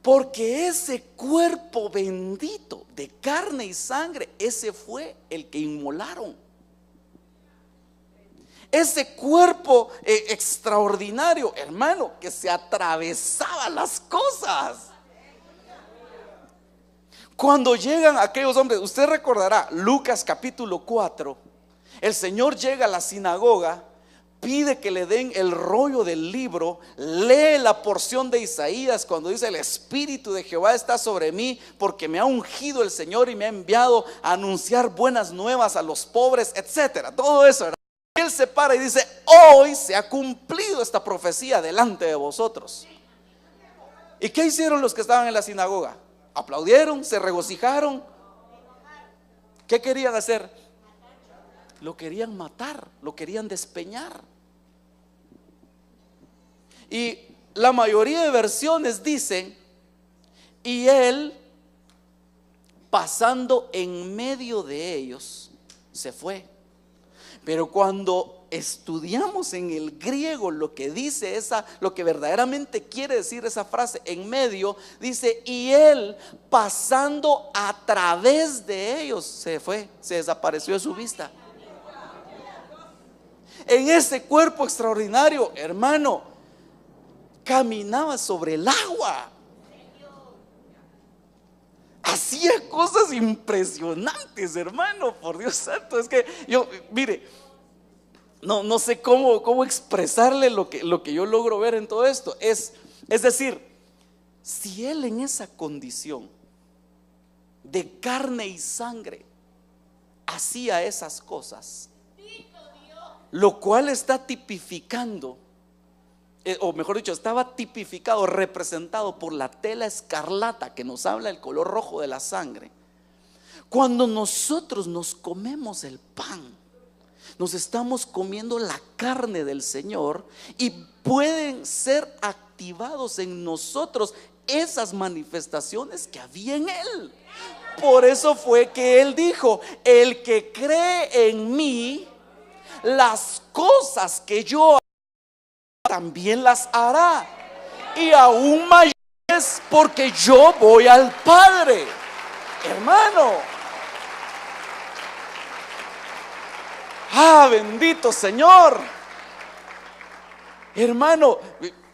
Porque ese cuerpo bendito de carne y sangre, ese fue el que inmolaron. Ese cuerpo extraordinario, hermano, que se atravesaba las cosas. Cuando llegan aquellos hombres, usted recordará Lucas capítulo 4, el Señor llega a la sinagoga, pide que le den el rollo del libro, lee la porción de Isaías cuando dice: el Espíritu de Jehová está sobre mí, porque me ha ungido el Señor y me ha enviado a anunciar buenas nuevas a los pobres, etcétera. Todo eso, ¿verdad? Él se para y dice: hoy se ha cumplido esta profecía delante de vosotros. ¿Y qué hicieron los que estaban en la sinagoga? Aplaudieron, se regocijaron. ¿Qué querían hacer? Lo querían matar, lo querían despeñar. Y la mayoría de versiones dicen: y él, pasando en medio de ellos, se fue. Pero cuando estudiamos en el griego lo que dice lo que verdaderamente quiere decir esa frase, en medio, dice: y él, pasando a través de ellos, se fue, se desapareció de su vista. En ese cuerpo extraordinario, hermano, caminaba sobre el agua, hacía cosas impresionantes, hermano, por Dios santo. Es que yo, mire, no sé cómo expresarle lo que yo logro ver en todo esto. Es decir, si él en esa condición de carne y sangre hacía esas cosas, lo cual está tipificando, o mejor dicho, estaba tipificado, representado por la tela escarlata que nos habla el color rojo de la sangre. Cuando nosotros nos comemos el pan, nos estamos comiendo la carne del Señor, y pueden ser activados en nosotros esas manifestaciones que había en Él. Por eso fue que Él dijo: el que cree en mí, las cosas que yo hago también las hará, y aún mayores, porque yo voy al Padre. Hermano, bendito Señor. Hermano,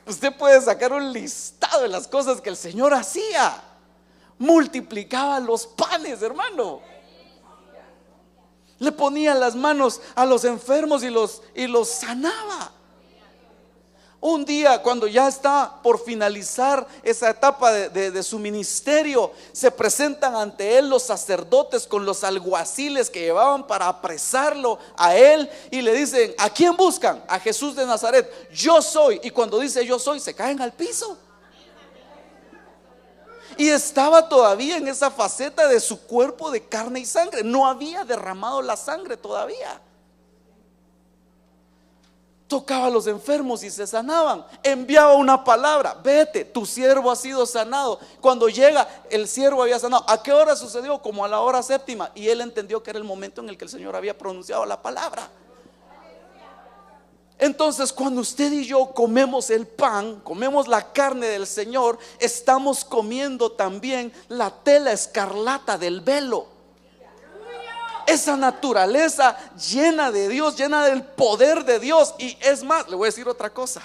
usted puede sacar un listado de las cosas que el Señor hacía. multiplicaba los panes, hermano. Le ponía las manos a los enfermos y los sanaba. Un día, cuando ya está por finalizar esa etapa de su ministerio, se presentan ante él los sacerdotes con los alguaciles que llevaban para apresarlo a él, y le dicen: ¿a quién buscan? A Jesús de Nazaret. Yo soy. Y cuando dice yo soy, se caen al piso. Y estaba todavía en esa faceta de su cuerpo de carne y sangre. No había derramado la sangre todavía. Tocaba a los enfermos y se sanaban. Enviaba una palabra: vete, tu siervo ha sido sanado. Cuando llega, el siervo había sanado. ¿A qué hora sucedió? Como a la hora séptima. Y él entendió que era el momento en el que el Señor había pronunciado la palabra. Entonces, cuando usted y yo comemos el pan, comemos la carne del Señor, estamos comiendo también la tela escarlata del velo. Esa naturaleza llena de Dios, llena del poder de Dios. Y es más, le voy a decir otra cosa: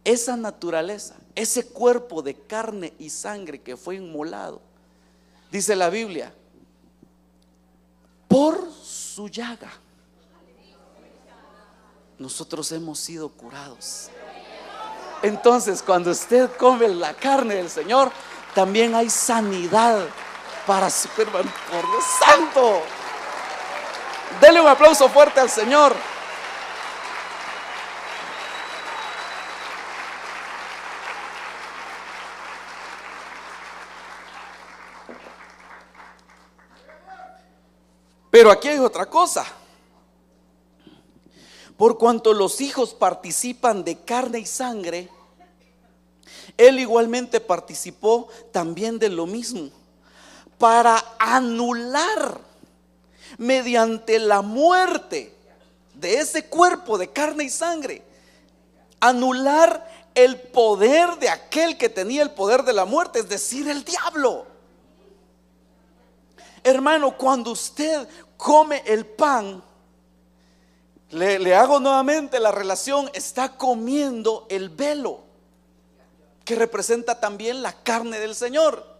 esa naturaleza, ese cuerpo de carne y sangre que fue inmolado, dice la Biblia, por su llaga nosotros hemos sido curados. Entonces, cuando usted come la carne del Señor, también hay sanidad para su cuerpo. Por Dios santo, dele un aplauso fuerte al Señor. Pero aquí hay otra cosa: por cuanto los hijos participan de carne y sangre, Él igualmente participó también de lo mismo, para anular mediante la muerte de ese cuerpo de carne y sangre, anular el poder de aquel que tenía el poder de la muerte, es decir, el diablo. Hermano, cuando usted come el pan, le hago nuevamente la relación: está comiendo el velo, que representa también la carne del Señor.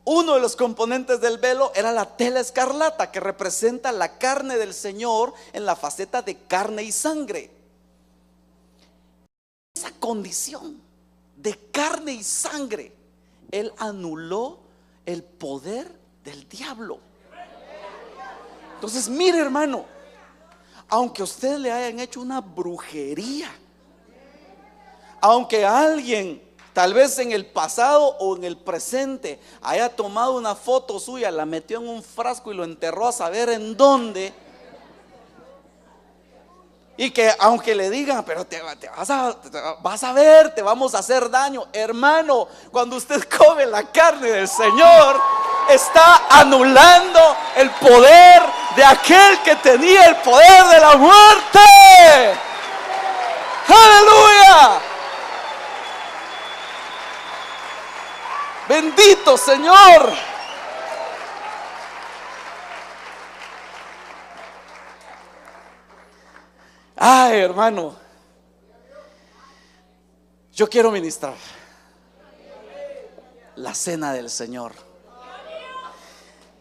Uno de los componentes del velo era la tela escarlata, que representa la carne del Señor en la faceta de carne y sangre. Esa condición de carne y sangre, Él anuló el poder del diablo. Entonces, mire, hermano, aunque a usted le hayan hecho una brujería, aunque alguien tal vez en el pasado o en el presente haya tomado una foto suya, la metió en un frasco y lo enterró a saber en dónde, y que aunque le digan: pero vas a ver, te vamos a hacer daño. Hermano, cuando usted come la carne del Señor, está anulando el poder de aquel que tenía el poder de la muerte. ¡Aleluya! Bendito Señor. Ay, hermano, yo quiero ministrar la cena del Señor.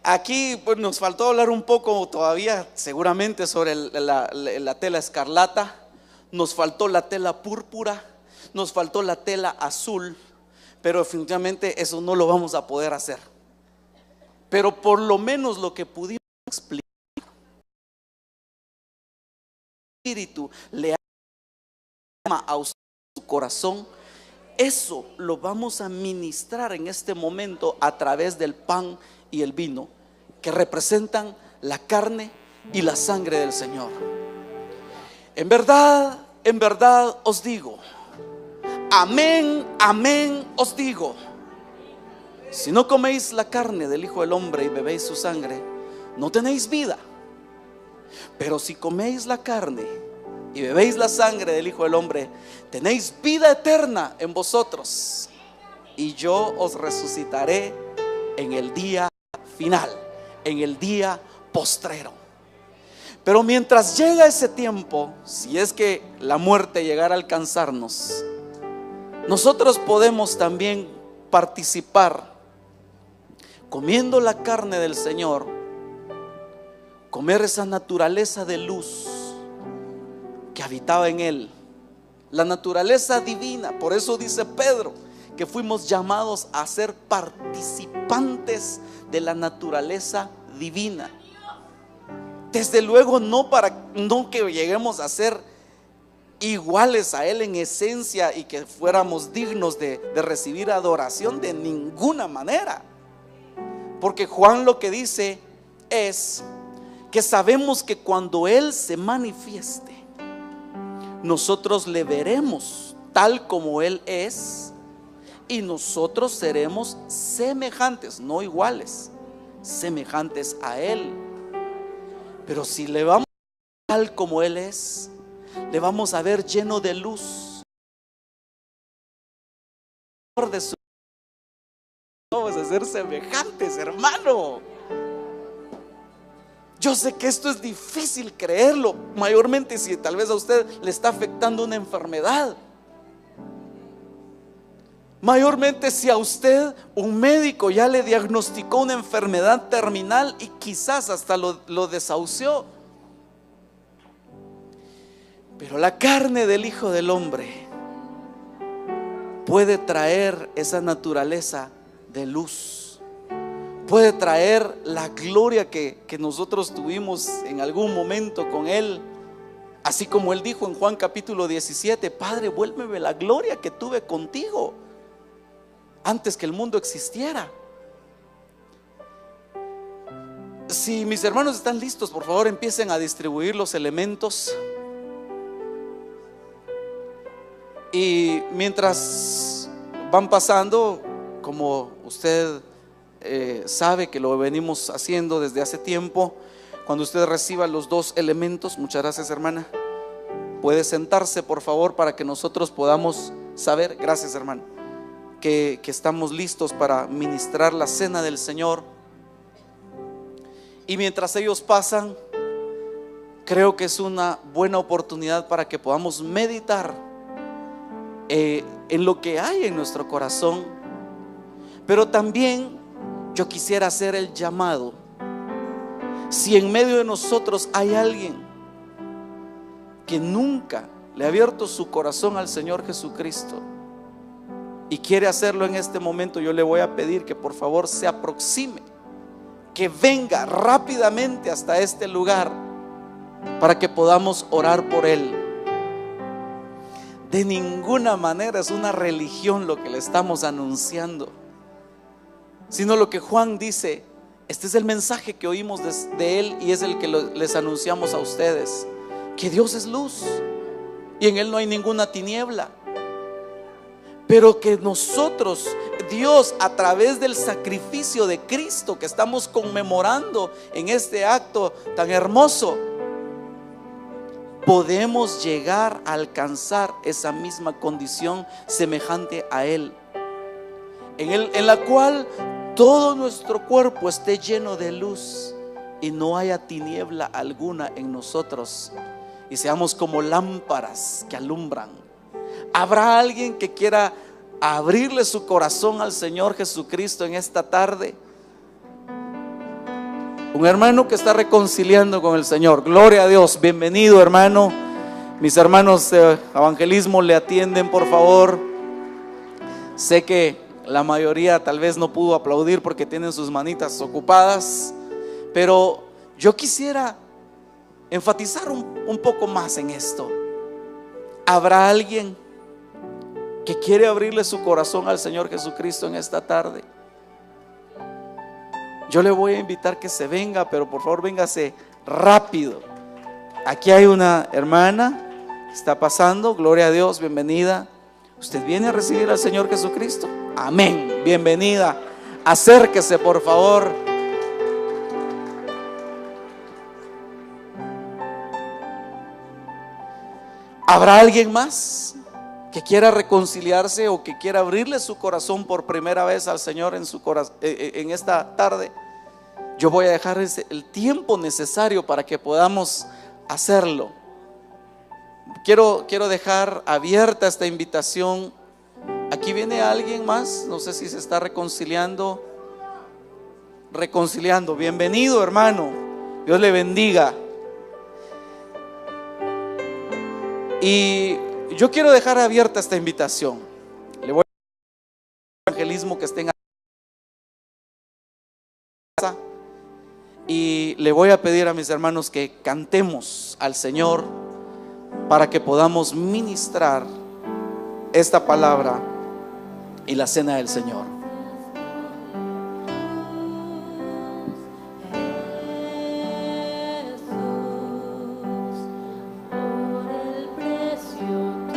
Aquí pues nos faltó hablar un poco todavía, seguramente, sobre la tela escarlata. Nos faltó la tela púrpura, nos faltó la tela azul, pero definitivamente eso no lo vamos a poder hacer. Pero por lo menos lo que pudimos explicar, el Espíritu le ama a usted su corazón, eso lo vamos a ministrar en este momento a través del pan y el vino, que representan la carne y la sangre del Señor. En verdad os digo, amén, amén os digo, si no coméis la carne del Hijo del Hombre y bebéis su sangre, no tenéis vida. Pero si coméis la carne y bebéis la sangre del Hijo del Hombre, tenéis vida eterna en vosotros, y yo os resucitaré en el día final, en el día postrero. Pero mientras llega ese tiempo, si es que la muerte llegara a alcanzarnos, nosotros podemos también participar comiendo la carne del Señor, comer esa naturaleza de luz que habitaba en Él, la naturaleza divina. Por eso dice Pedro que fuimos llamados a ser participantes de la naturaleza divina. Desde luego no que lleguemos a ser iguales a Él en esencia y que fuéramos dignos de recibir adoración, de ninguna manera. Porque Juan lo que dice es que sabemos que cuando Él se manifieste, nosotros le veremos tal como Él es, y nosotros seremos semejantes, no iguales, semejantes a Él. Pero si le vamos a ver tal como Él es, le vamos a ver lleno de luz, de su... Vamos a ser semejantes, hermano. Yo sé que esto es difícil creerlo, mayormente si tal vez a usted le está afectando una enfermedad. Mayormente si a usted un médico ya le diagnosticó una enfermedad terminal y quizás hasta lo desahució. Pero la carne del Hijo del Hombre puede traer esa naturaleza de luz, puede traer la gloria que nosotros tuvimos en algún momento con Él. Así como Él dijo en Juan capítulo 17: Padre, vuélveme la gloria que tuve contigo antes que el mundo existiera. Si mis hermanos están listos, por favor empiecen a distribuir los elementos. Y mientras van pasando, como usted sabe que lo venimos haciendo desde hace tiempo, cuando usted reciba los dos elementos, muchas gracias, hermana, puede sentarse por favor para que nosotros podamos saber, gracias, hermano, que estamos listos para ministrar la cena del Señor. Y mientras ellos pasan, creo que es una buena oportunidad para que podamos meditar en lo que hay en nuestro corazón. Pero también yo quisiera hacer el llamado: si en medio de nosotros hay alguien que nunca le ha abierto su corazón al Señor Jesucristo y quiere hacerlo en este momento, yo le voy a pedir que por favor se aproxime, que venga rápidamente hasta este lugar para que podamos orar por él. De ninguna manera es una religión lo que le estamos anunciando, sino lo que Juan dice. Este es el mensaje que oímos de él y es el que les anunciamos a ustedes: que Dios es luz y en él no hay ninguna tiniebla. Pero que nosotros, Dios, a través del sacrificio de Cristo que estamos conmemorando en este acto tan hermoso, podemos llegar a alcanzar esa misma condición semejante a Él, en la cual todo nuestro cuerpo esté lleno de luz y no haya tiniebla alguna en nosotros, y seamos como lámparas que alumbran. ¿Habrá alguien que quiera abrirle su corazón al Señor Jesucristo en esta tarde? Un hermano que está reconciliando con el Señor. Gloria a Dios, bienvenido, hermano. Mis hermanos de evangelismo le atienden, por favor. Sé que la mayoría tal vez no pudo aplaudir porque tienen sus manitas ocupadas, pero yo quisiera enfatizar un poco más en esto. ¿Habrá alguien que quiere abrirle su corazón al Señor Jesucristo en esta tarde? Yo le voy a invitar que se venga, pero por favor véngase rápido. Aquí hay una hermana que está pasando. Gloria a Dios, bienvenida. ¿Usted viene a recibir al Señor Jesucristo? Amén, bienvenida. Acérquese, por favor. ¿Habrá alguien más que quiera reconciliarse o que quiera abrirle su corazón por primera vez al Señor en esta tarde? Yo voy a dejar el tiempo necesario para que podamos hacerlo. Quiero dejar abierta esta invitación. Aquí viene alguien más, no sé si se está reconciliando. reconciliando. Bienvenido, hermano. Dios le bendiga. Y yo quiero dejar abierta esta invitación. Le voy a evangelismo que estén casa y le voy a pedir a mis hermanos que cantemos al Señor para que podamos ministrar esta palabra y la cena del Señor. Gracias.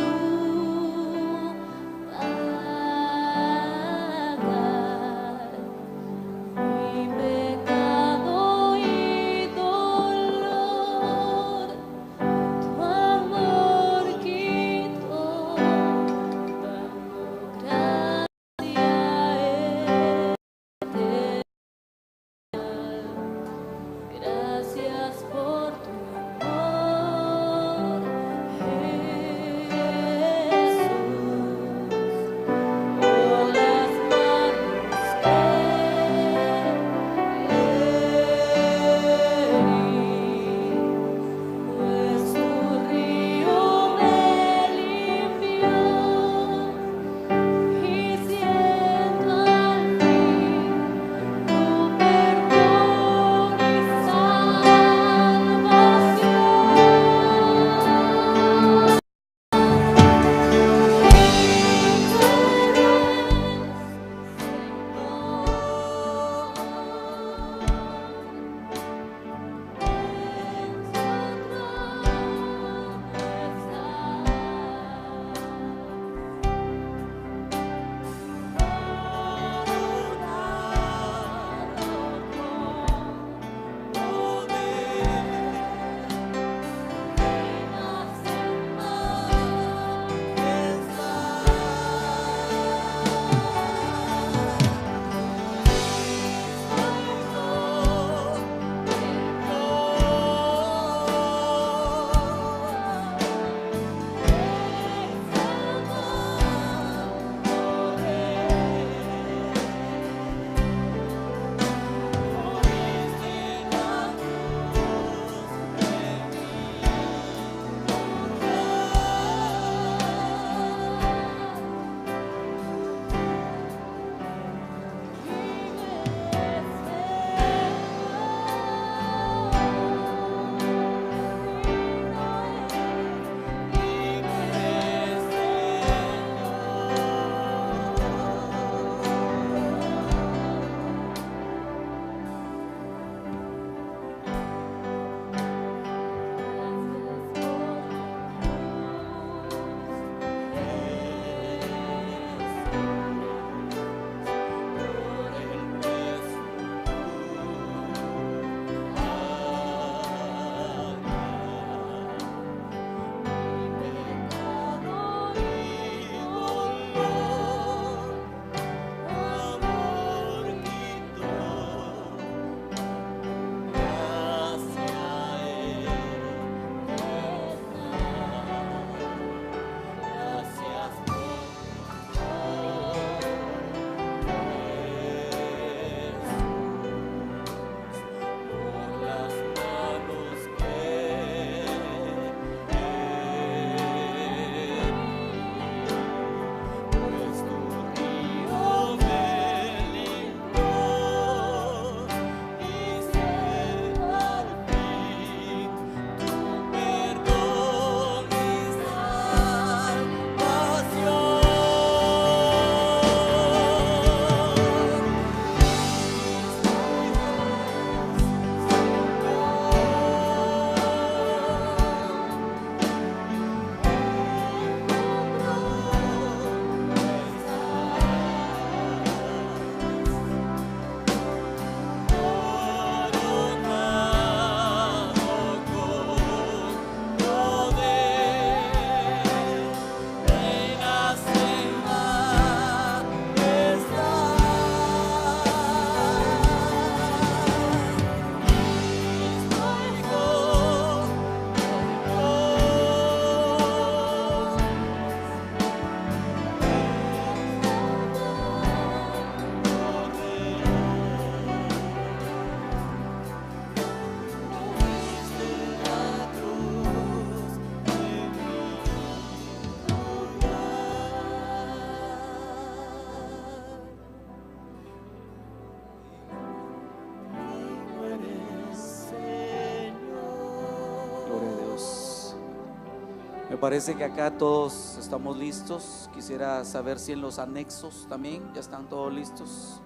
parece que acá todos estamos listos. Quisiera saber si en los anexos también ya están todos listos.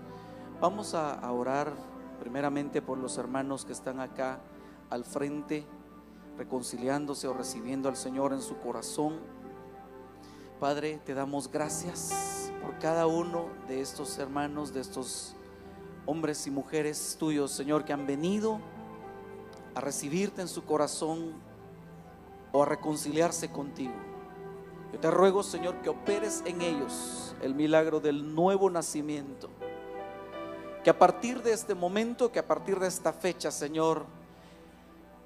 Vamos a orar primeramente por los hermanos que están acá al frente, reconciliándose o recibiendo al Señor en su corazón. Padre, te damos gracias por cada uno de estos hermanos, de estos hombres y mujeres tuyos, Señor, que han venido a recibirte en su corazón o a reconciliarse contigo. Yo te ruego, Señor, que operes en ellos el milagro del nuevo nacimiento. Que a partir de este momento, que a partir de esta fecha, Señor,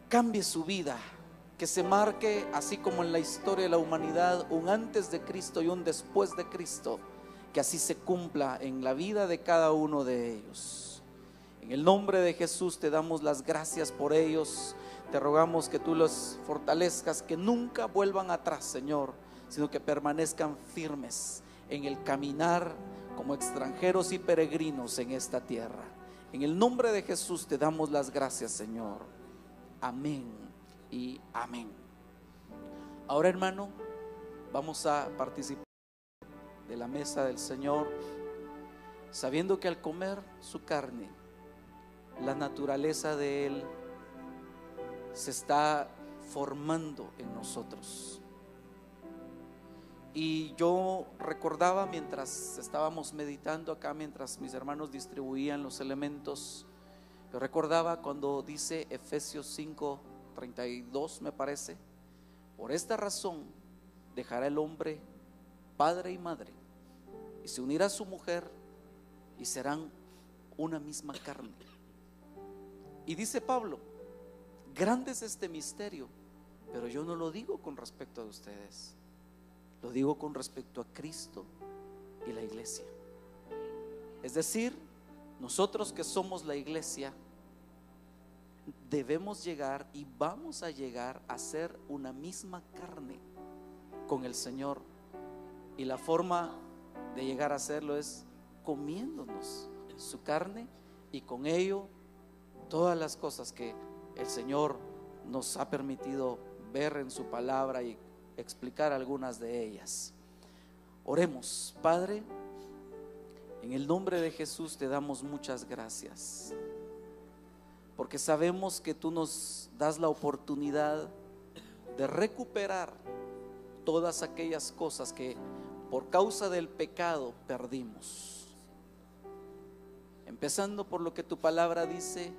cambie su vida. Que se marque, así como en la historia de la humanidad, un antes de Cristo y un después de Cristo. Que así se cumpla en la vida de cada uno de ellos. En el nombre de Jesús te damos las gracias por ellos. Te rogamos que tú los fortalezcas, que nunca vuelvan atrás, Señor, sino que permanezcan firmes en el caminar como extranjeros y peregrinos en esta tierra. En el nombre de Jesús te damos las gracias, Señor. Amén y amén. Ahora, hermano, vamos a participar de la mesa del Señor, sabiendo que al comer su carne, la naturaleza de Él se está formando en nosotros. Y yo recordaba mientras estábamos meditando acá, mientras mis hermanos distribuían los elementos, yo recordaba cuando dice Efesios 5:32, me parece: por esta razón dejará el hombre padre y madre y se unirá a su mujer y serán una misma carne. Y dice Pablo: grande es este misterio, pero yo no lo digo con respecto a ustedes, lo digo con respecto a Cristo y la iglesia. Es decir, nosotros que somos la iglesia debemos llegar y vamos a llegar a ser una misma carne con el Señor. Y la forma de llegar a hacerlo es comiéndonos su carne y con ello todas las cosas que el Señor nos ha permitido ver en su palabra y explicar algunas de ellas. Oremos. Padre, en el nombre de Jesús te damos muchas gracias, porque sabemos que tú nos das la oportunidad de recuperar todas aquellas cosas que por causa del pecado perdimos. Empezando por lo que tu palabra dice,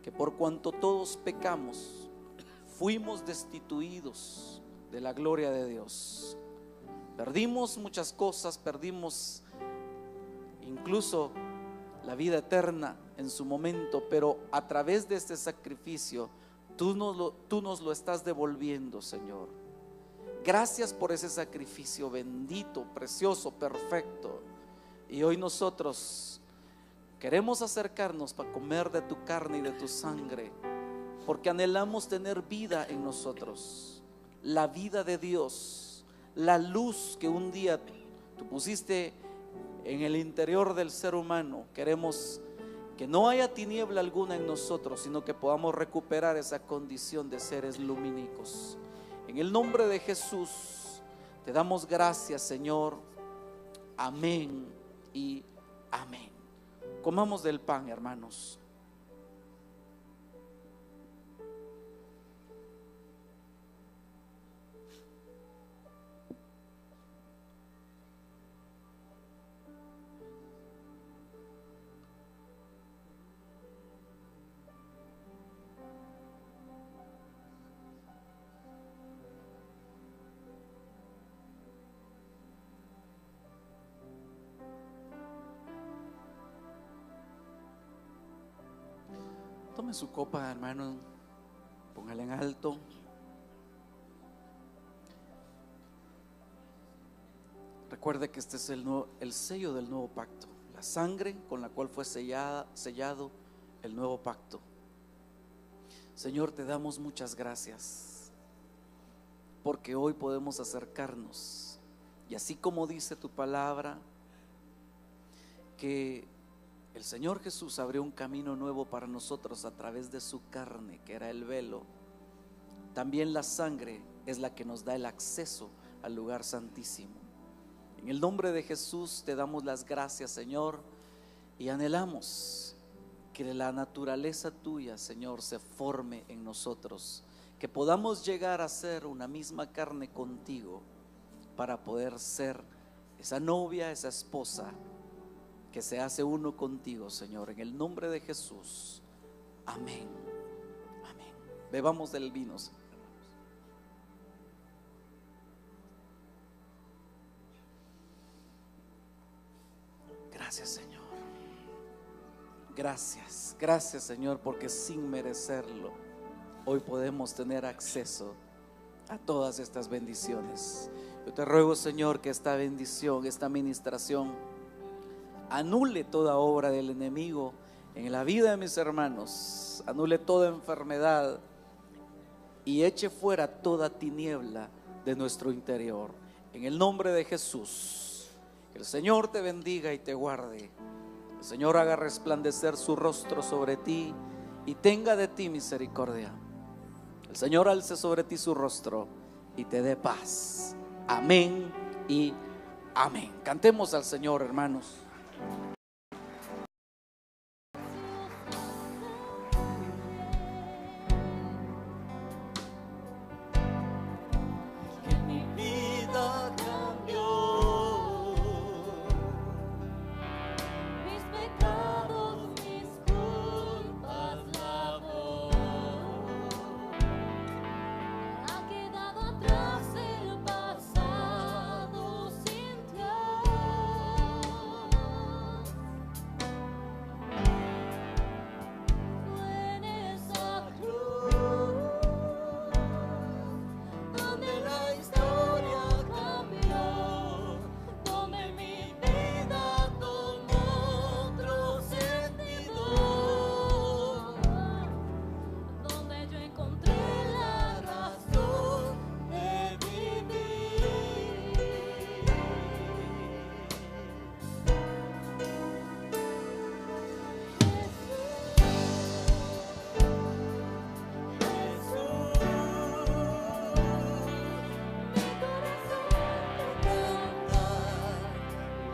que por cuanto todos pecamos, fuimos destituidos de la gloria de Dios. Perdimos muchas cosas, perdimos incluso la vida eterna en su momento, pero a través de este sacrificio tú nos lo estás devolviendo, Señor. Gracias por ese sacrificio bendito, precioso, perfecto. Y hoy nosotros queremos acercarnos para comer de tu carne y de tu sangre, porque anhelamos tener vida en nosotros, la vida de Dios, la luz que un día tú pusiste en el interior del ser humano. Queremos que no haya tiniebla alguna en nosotros, sino que podamos recuperar esa condición de seres lumínicos. En el nombre de Jesús te damos gracias, Señor. Amén y amén. Comamos del pan, hermanos. Tome su copa, hermano, póngala en alto. Recuerde que este es el sello del nuevo pacto, la sangre con la cual fue sellado el nuevo pacto. Señor, te damos muchas gracias, porque hoy podemos acercarnos, y así como dice tu palabra, que el Señor Jesús abrió un camino nuevo para nosotros a través de su carne, que era el velo. También la sangre es la que nos da el acceso al lugar santísimo. En el nombre de Jesús te damos las gracias, Señor, y anhelamos que la naturaleza tuya, Señor, se forme en nosotros, que podamos llegar a ser una misma carne contigo, para poder ser esa novia, esa esposa que se hace uno contigo, Señor, en el nombre de Jesús. Amén. Amén. Bebamos del vino, hermanos. Gracias, Señor. Gracias, gracias, Señor, porque sin merecerlo hoy podemos tener acceso a todas estas bendiciones. Yo te ruego, Señor, que esta bendición, esta ministración anule toda obra del enemigo en la vida de mis hermanos, anule toda enfermedad y eche fuera toda tiniebla de nuestro interior. En el nombre de Jesús, que el Señor te bendiga y te guarde. El Señor haga resplandecer su rostro sobre ti y tenga de ti misericordia. El Señor alce sobre ti su rostro y te dé paz. Amén y amén. Cantemos al Señor, hermanos. Que mi vida cambió, mis pecados, mis culpas lavó, ha quedado atrás el pasado sin Dios. Fue en esa cruz donde la historia cambió, donde mi vida tomó otro sentido, donde yo encontré la razón de vivir.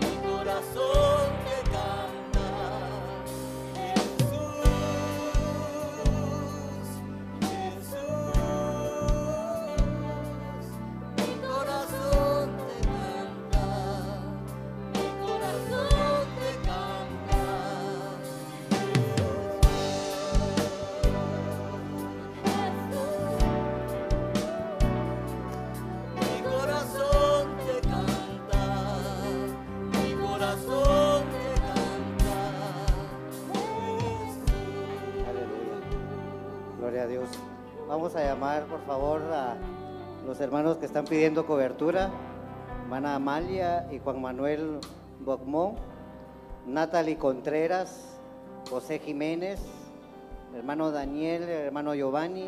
Mi corazón te canta, Jesús, Jesús. Mi corazón te canta, mi corazón te canta, mi corazón te canta, mi corazón te canta, Aleluya. Gloria a Dios. Vamos a llamar, por favor, a los hermanos que están pidiendo cobertura. Hermana Amalia y Juan Manuel Bocmó, Natalie Contreras, José Jiménez, el hermano Daniel, el hermano Giovanni,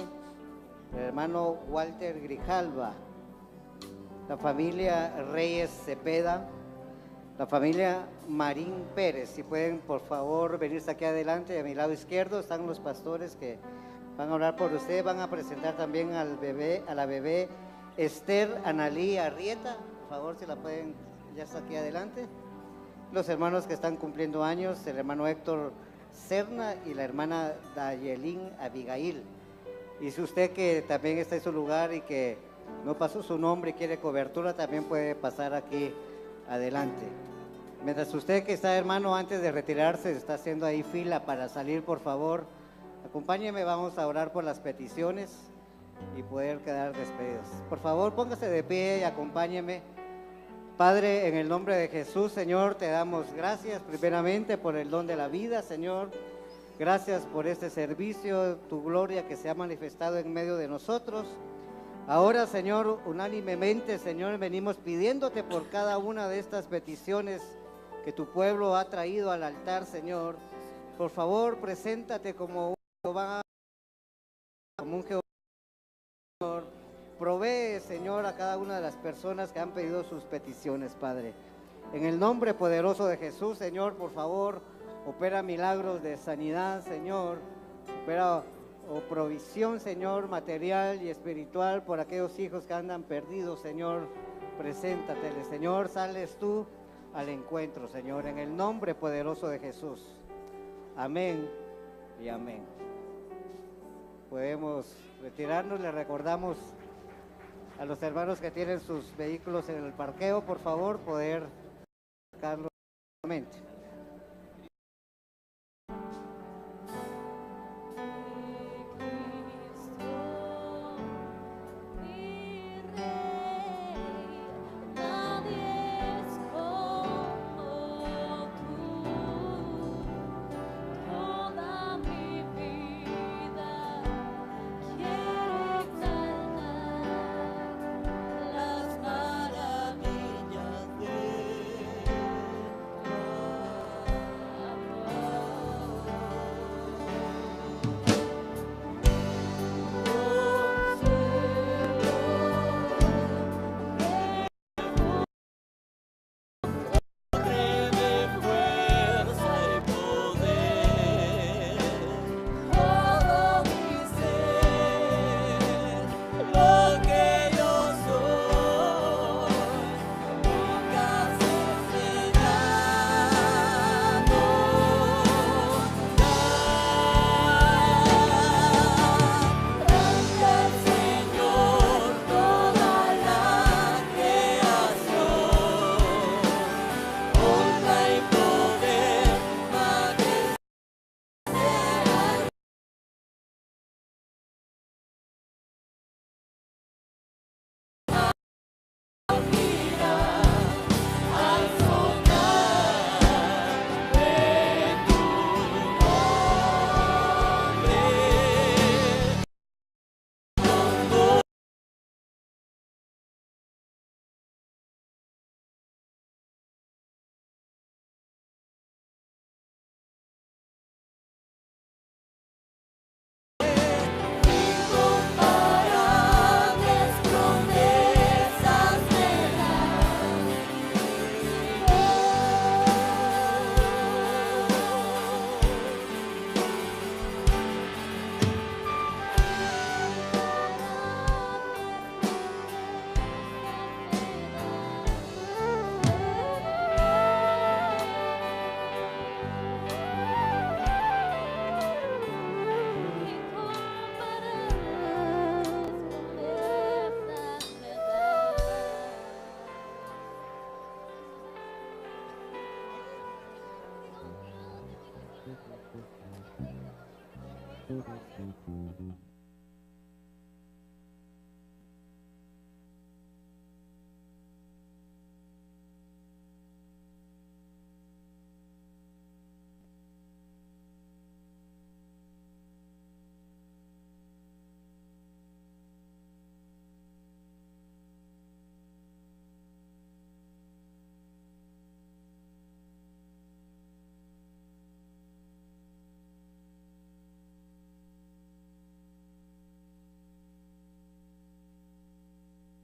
el hermano Walter Grijalva, la familia Reyes Cepeda, la familia Marín Pérez. Si pueden, por favor, venirse aquí adelante. A mi lado izquierdo están los pastores que van a orar por ustedes. Van a presentar también al bebé, a la bebé Esther Analí Arrieta. Por favor, si la pueden, ya está aquí adelante. Los hermanos que están cumpliendo años, el hermano Héctor Serna y la hermana Dayelín Abigail. Y si usted que también está en su lugar y que no pasó su nombre y quiere cobertura, también puede pasar aquí adelante. Mientras usted que está, hermano, antes de retirarse, está haciendo ahí fila para salir, por favor, acompáñeme, vamos a orar por las peticiones y poder quedar despedidos. Por favor, póngase de pie y acompáñeme. Padre, en el nombre de Jesús, Señor, te damos gracias primeramente por el don de la vida, Señor. Gracias por este servicio, tu gloria que se ha manifestado en medio de nosotros. Ahora, Señor, unánimemente, Señor, venimos pidiéndote por cada una de estas peticiones que tu pueblo ha traído al altar, Señor. Por favor, preséntate como un Jehová, Señor. Provee, Señor, a cada una de las personas que han pedido sus peticiones, Padre. En el nombre poderoso de Jesús, Señor, por favor, opera milagros de sanidad, Señor. Opera o provisión, Señor, material y espiritual por aquellos hijos que andan perdidos, Señor, preséntatele, Señor, sales tú al encuentro, Señor, en el nombre poderoso de Jesús. Amén y amén. Podemos retirarnos, le recordamos a los hermanos que tienen sus vehículos en el parqueo, por favor, poder sacarlos nuevamente. las maravillas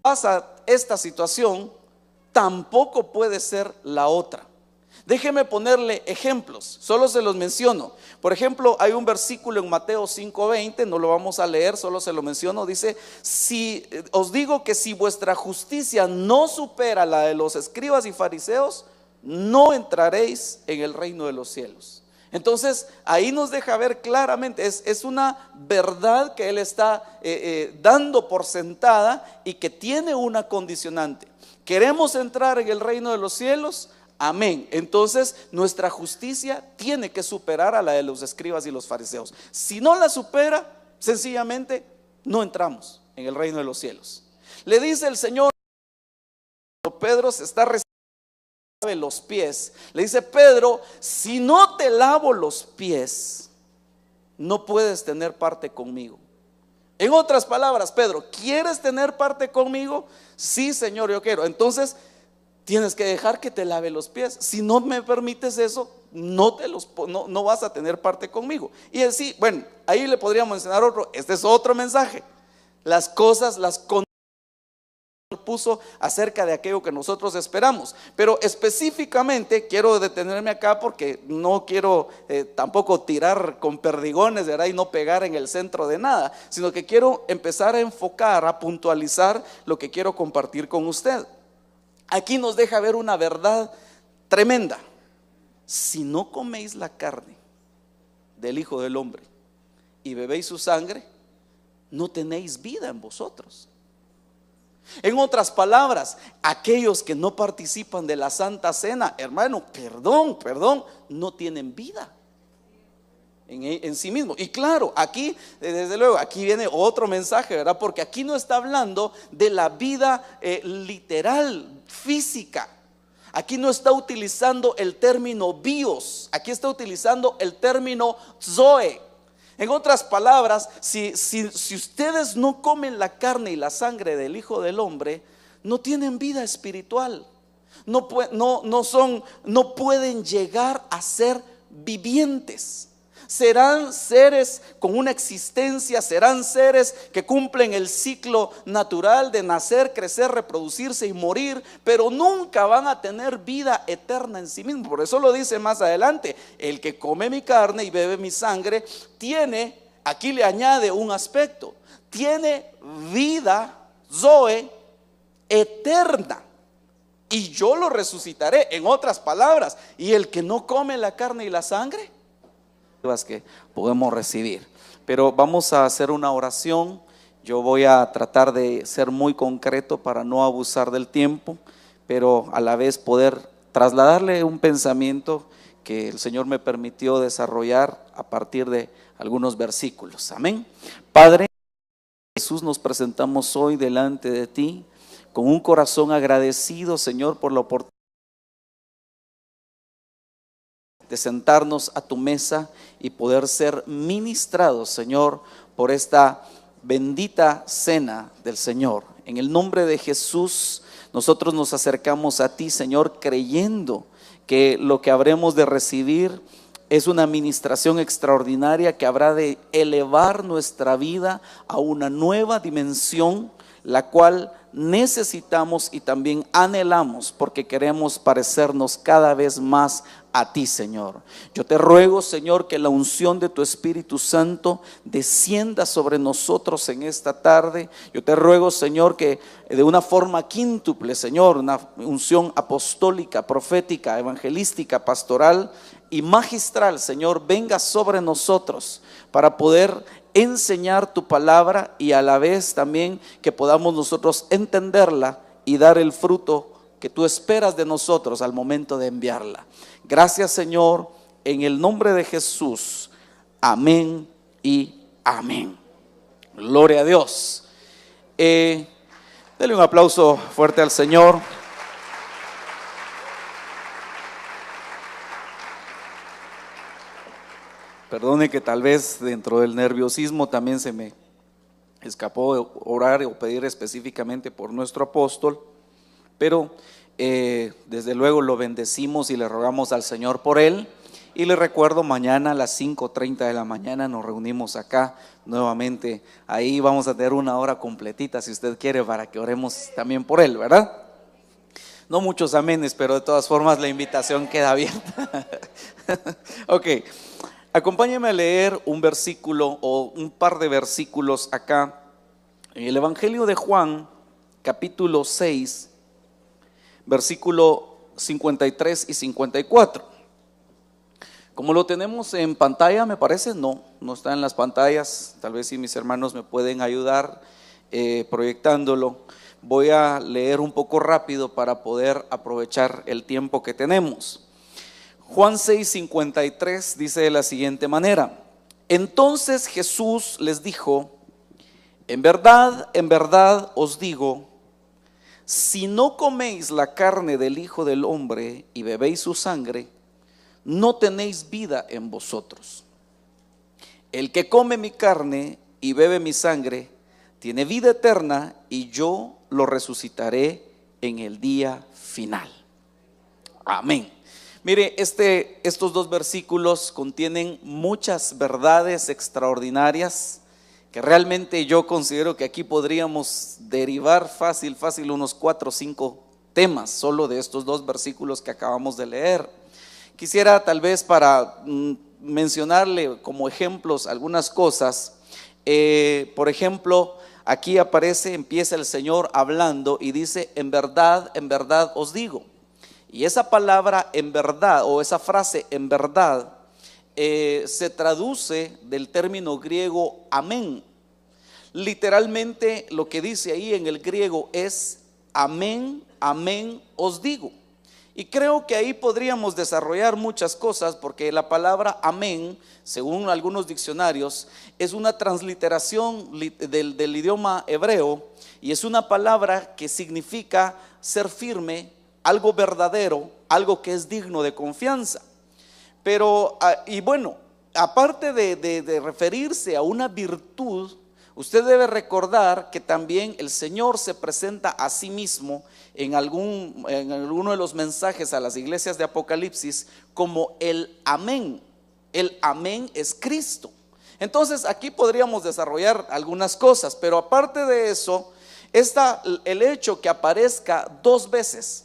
Pasa esta situación, tampoco puede ser la otra. Déjeme ponerle ejemplos, solo se los menciono. Por ejemplo, hay un versículo en Mateo 5:20, no lo vamos a leer, solo se lo menciono. Dice: si os digo que si vuestra justicia no supera la de los escribas y fariseos, no entraréis en el reino de los cielos. Entonces ahí nos deja ver claramente, es una verdad que él está dando por sentada y que tiene una condicionante. ¿Queremos entrar en el reino de los cielos? Amén. Entonces nuestra justicia tiene que superar a la de los escribas y los fariseos. Si no la supera, sencillamente no entramos en el reino de los cielos. Le dice el Señor, Pedro se está los pies, le dice: Pedro, si no te lavo los pies, no puedes tener parte conmigo. En otras palabras, Pedro, ¿quieres tener parte conmigo? Sí, Señor, yo quiero. Entonces tienes que dejar que te lave los pies. Si no me permites eso, no vas a tener parte conmigo. Y así, bueno, ahí le podríamos mencionar otro. Este es otro mensaje. Las cosas, las condiciones puso acerca de aquello que nosotros esperamos. Pero específicamente quiero detenerme acá porque no quiero tampoco tirar con perdigones, ¿verdad? Y no pegar en el centro de nada, sino que quiero empezar a enfocar, a puntualizar lo que quiero compartir con usted. Aquí nos deja ver una verdad tremenda. Si no coméis la carne del Hijo del Hombre y bebéis su sangre, no tenéis vida en vosotros. En otras palabras, aquellos que no participan de la Santa Cena, hermano, perdón, no tienen vida en sí mismo. Y claro, aquí, desde luego, aquí viene otro mensaje, ¿verdad? Porque aquí no está hablando de la vida literal, física. Aquí no está utilizando el término bios, aquí está utilizando el término zoe. En otras palabras, si ustedes no comen la carne y la sangre del Hijo del Hombre, no tienen vida espiritual, no pueden llegar a ser vivientes. Serán seres con una existencia, serán seres que cumplen el ciclo natural de nacer, crecer, reproducirse y morir, pero nunca van a tener vida eterna en sí mismos. Por eso lo dice más adelante: el que come mi carne y bebe mi sangre tiene, aquí le añade un aspecto, tiene vida, zoe, eterna, y yo lo resucitaré. En otras palabras, y el que no come la carne y la sangre, que podemos recibir. Pero vamos a hacer una oración. Yo voy a tratar de ser muy concreto para no abusar del tiempo, pero a la vez poder trasladarle un pensamiento que el Señor me permitió desarrollar a partir de algunos versículos. Amén. Padre Jesús, nos presentamos hoy delante de ti con un corazón agradecido, Señor, por la oportunidad de sentarnos a tu mesa y poder ser ministrados, Señor, por esta bendita cena del Señor. En el nombre de Jesús, nosotros nos acercamos a ti, Señor, creyendo que lo que habremos de recibir es una ministración extraordinaria que habrá de elevar nuestra vida a una nueva dimensión, la cual necesitamos y también anhelamos, porque queremos parecernos cada vez más a ti, Señor. Yo te ruego, Señor, que la unción de tu Espíritu Santo descienda sobre nosotros en esta tarde. Yo te ruego, Señor, que de una forma quíntuple, Señor, una unción apostólica, profética, evangelística, pastoral y magistral, Señor, venga sobre nosotros para poder enseñar tu palabra y a la vez también que podamos nosotros entenderla y dar el fruto que tú esperas de nosotros al momento de enviarla. Gracias, Señor, en el nombre de Jesús. Amén y amén. Gloria a Dios. Dele un aplauso fuerte al Señor. Perdone que tal vez dentro del nerviosismo también se me escapó orar o pedir específicamente por nuestro apóstol, pero desde luego lo bendecimos y le rogamos al Señor por él. Y le recuerdo, mañana a las 5:30 de la mañana nos reunimos acá nuevamente. Ahí vamos a tener una hora completita, si usted quiere, para que oremos también por él, ¿verdad? No muchos amenes, pero de todas formas la invitación queda abierta. Ok. Acompáñeme a leer un versículo o un par de versículos acá en el Evangelio de Juan, capítulo 6, versículo 53 y 54. Como lo tenemos en pantalla, me parece, no está en las pantallas. Tal vez si mis hermanos me pueden ayudar proyectándolo. Voy a leer un poco rápido para poder aprovechar el tiempo que tenemos. Juan 6:53 dice de la siguiente manera: entonces Jesús les dijo: en verdad os digo, si no coméis la carne del Hijo del Hombre y bebéis su sangre, no tenéis vida en vosotros. El que come mi carne y bebe mi sangre tiene vida eterna, y yo lo resucitaré en el día final. Amén. Mire, estos dos versículos contienen muchas verdades extraordinarias que realmente yo considero que aquí podríamos derivar fácil unos 4 o 5 temas solo de estos 2 versículos que acabamos de leer. Quisiera tal vez para mencionarle como ejemplos algunas cosas. Por ejemplo, aquí empieza el Señor hablando y dice: en verdad os digo. Y esa palabra en verdad, o esa frase en verdad, se traduce del término griego amén. Literalmente lo que dice ahí en el griego es amén, amén os digo. Y creo que ahí podríamos desarrollar muchas cosas, porque la palabra amén, según algunos diccionarios, es una transliteración del idioma hebreo, y es una palabra que significa ser firme, algo verdadero, algo que es digno de confianza. Pero, y bueno, aparte de referirse a una virtud, usted debe recordar que también el Señor se presenta a sí mismo en alguno de los mensajes a las iglesias de Apocalipsis como el amén. El amén es Cristo. Entonces aquí podríamos desarrollar algunas cosas, pero aparte de eso está el hecho que aparezca 2 veces.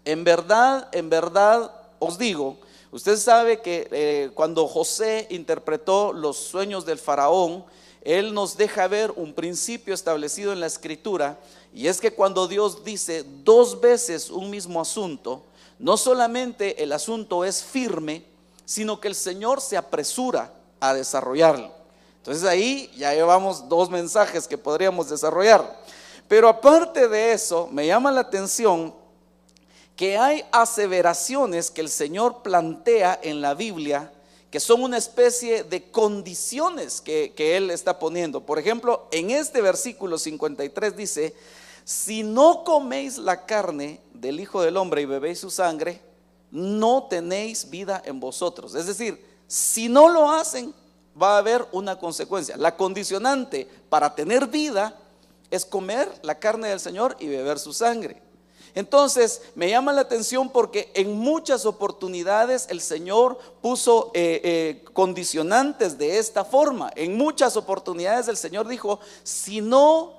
En verdad os digo. Usted sabe que cuando José interpretó los sueños del faraón, él nos deja ver un principio establecido en la escritura, y es que cuando Dios dice 2 veces un mismo asunto, no solamente el asunto es firme, sino que el Señor se apresura a desarrollarlo. Entonces ahí ya llevamos 2 mensajes que podríamos desarrollar. Pero aparte de eso, me llama la atención que hay aseveraciones que el Señor plantea en la Biblia, que son una especie de condiciones que Él está poniendo. Por ejemplo, en este versículo 53 dice: si no coméis la carne del Hijo del Hombre y bebéis su sangre, no tenéis vida en vosotros. Es decir, si no lo hacen, va a haber una consecuencia. La condicionante para tener vida es comer la carne del Señor y beber su sangre. Entonces me llama la atención porque en muchas oportunidades el Señor puso condicionantes de esta forma. En muchas oportunidades el Señor dijo: si no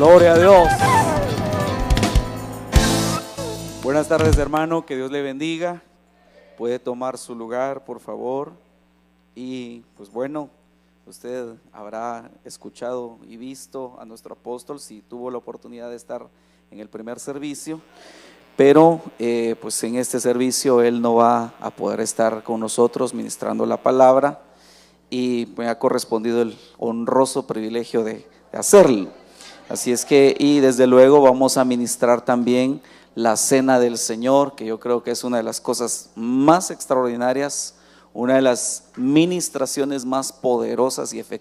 Gloria a Dios. Buenas tardes, hermano, que Dios le bendiga. Puede tomar su lugar, por favor. Y pues bueno, usted habrá escuchado y visto a nuestro apóstol si tuvo la oportunidad de estar en el primer servicio, pero pues en este servicio él no va a poder estar con nosotros ministrando la palabra, y me ha correspondido el honroso privilegio de hacerlo. Así es que, y desde luego vamos a ministrar también la cena del Señor, que yo creo que es una de las cosas más extraordinarias, una de las ministraciones más poderosas y efectivas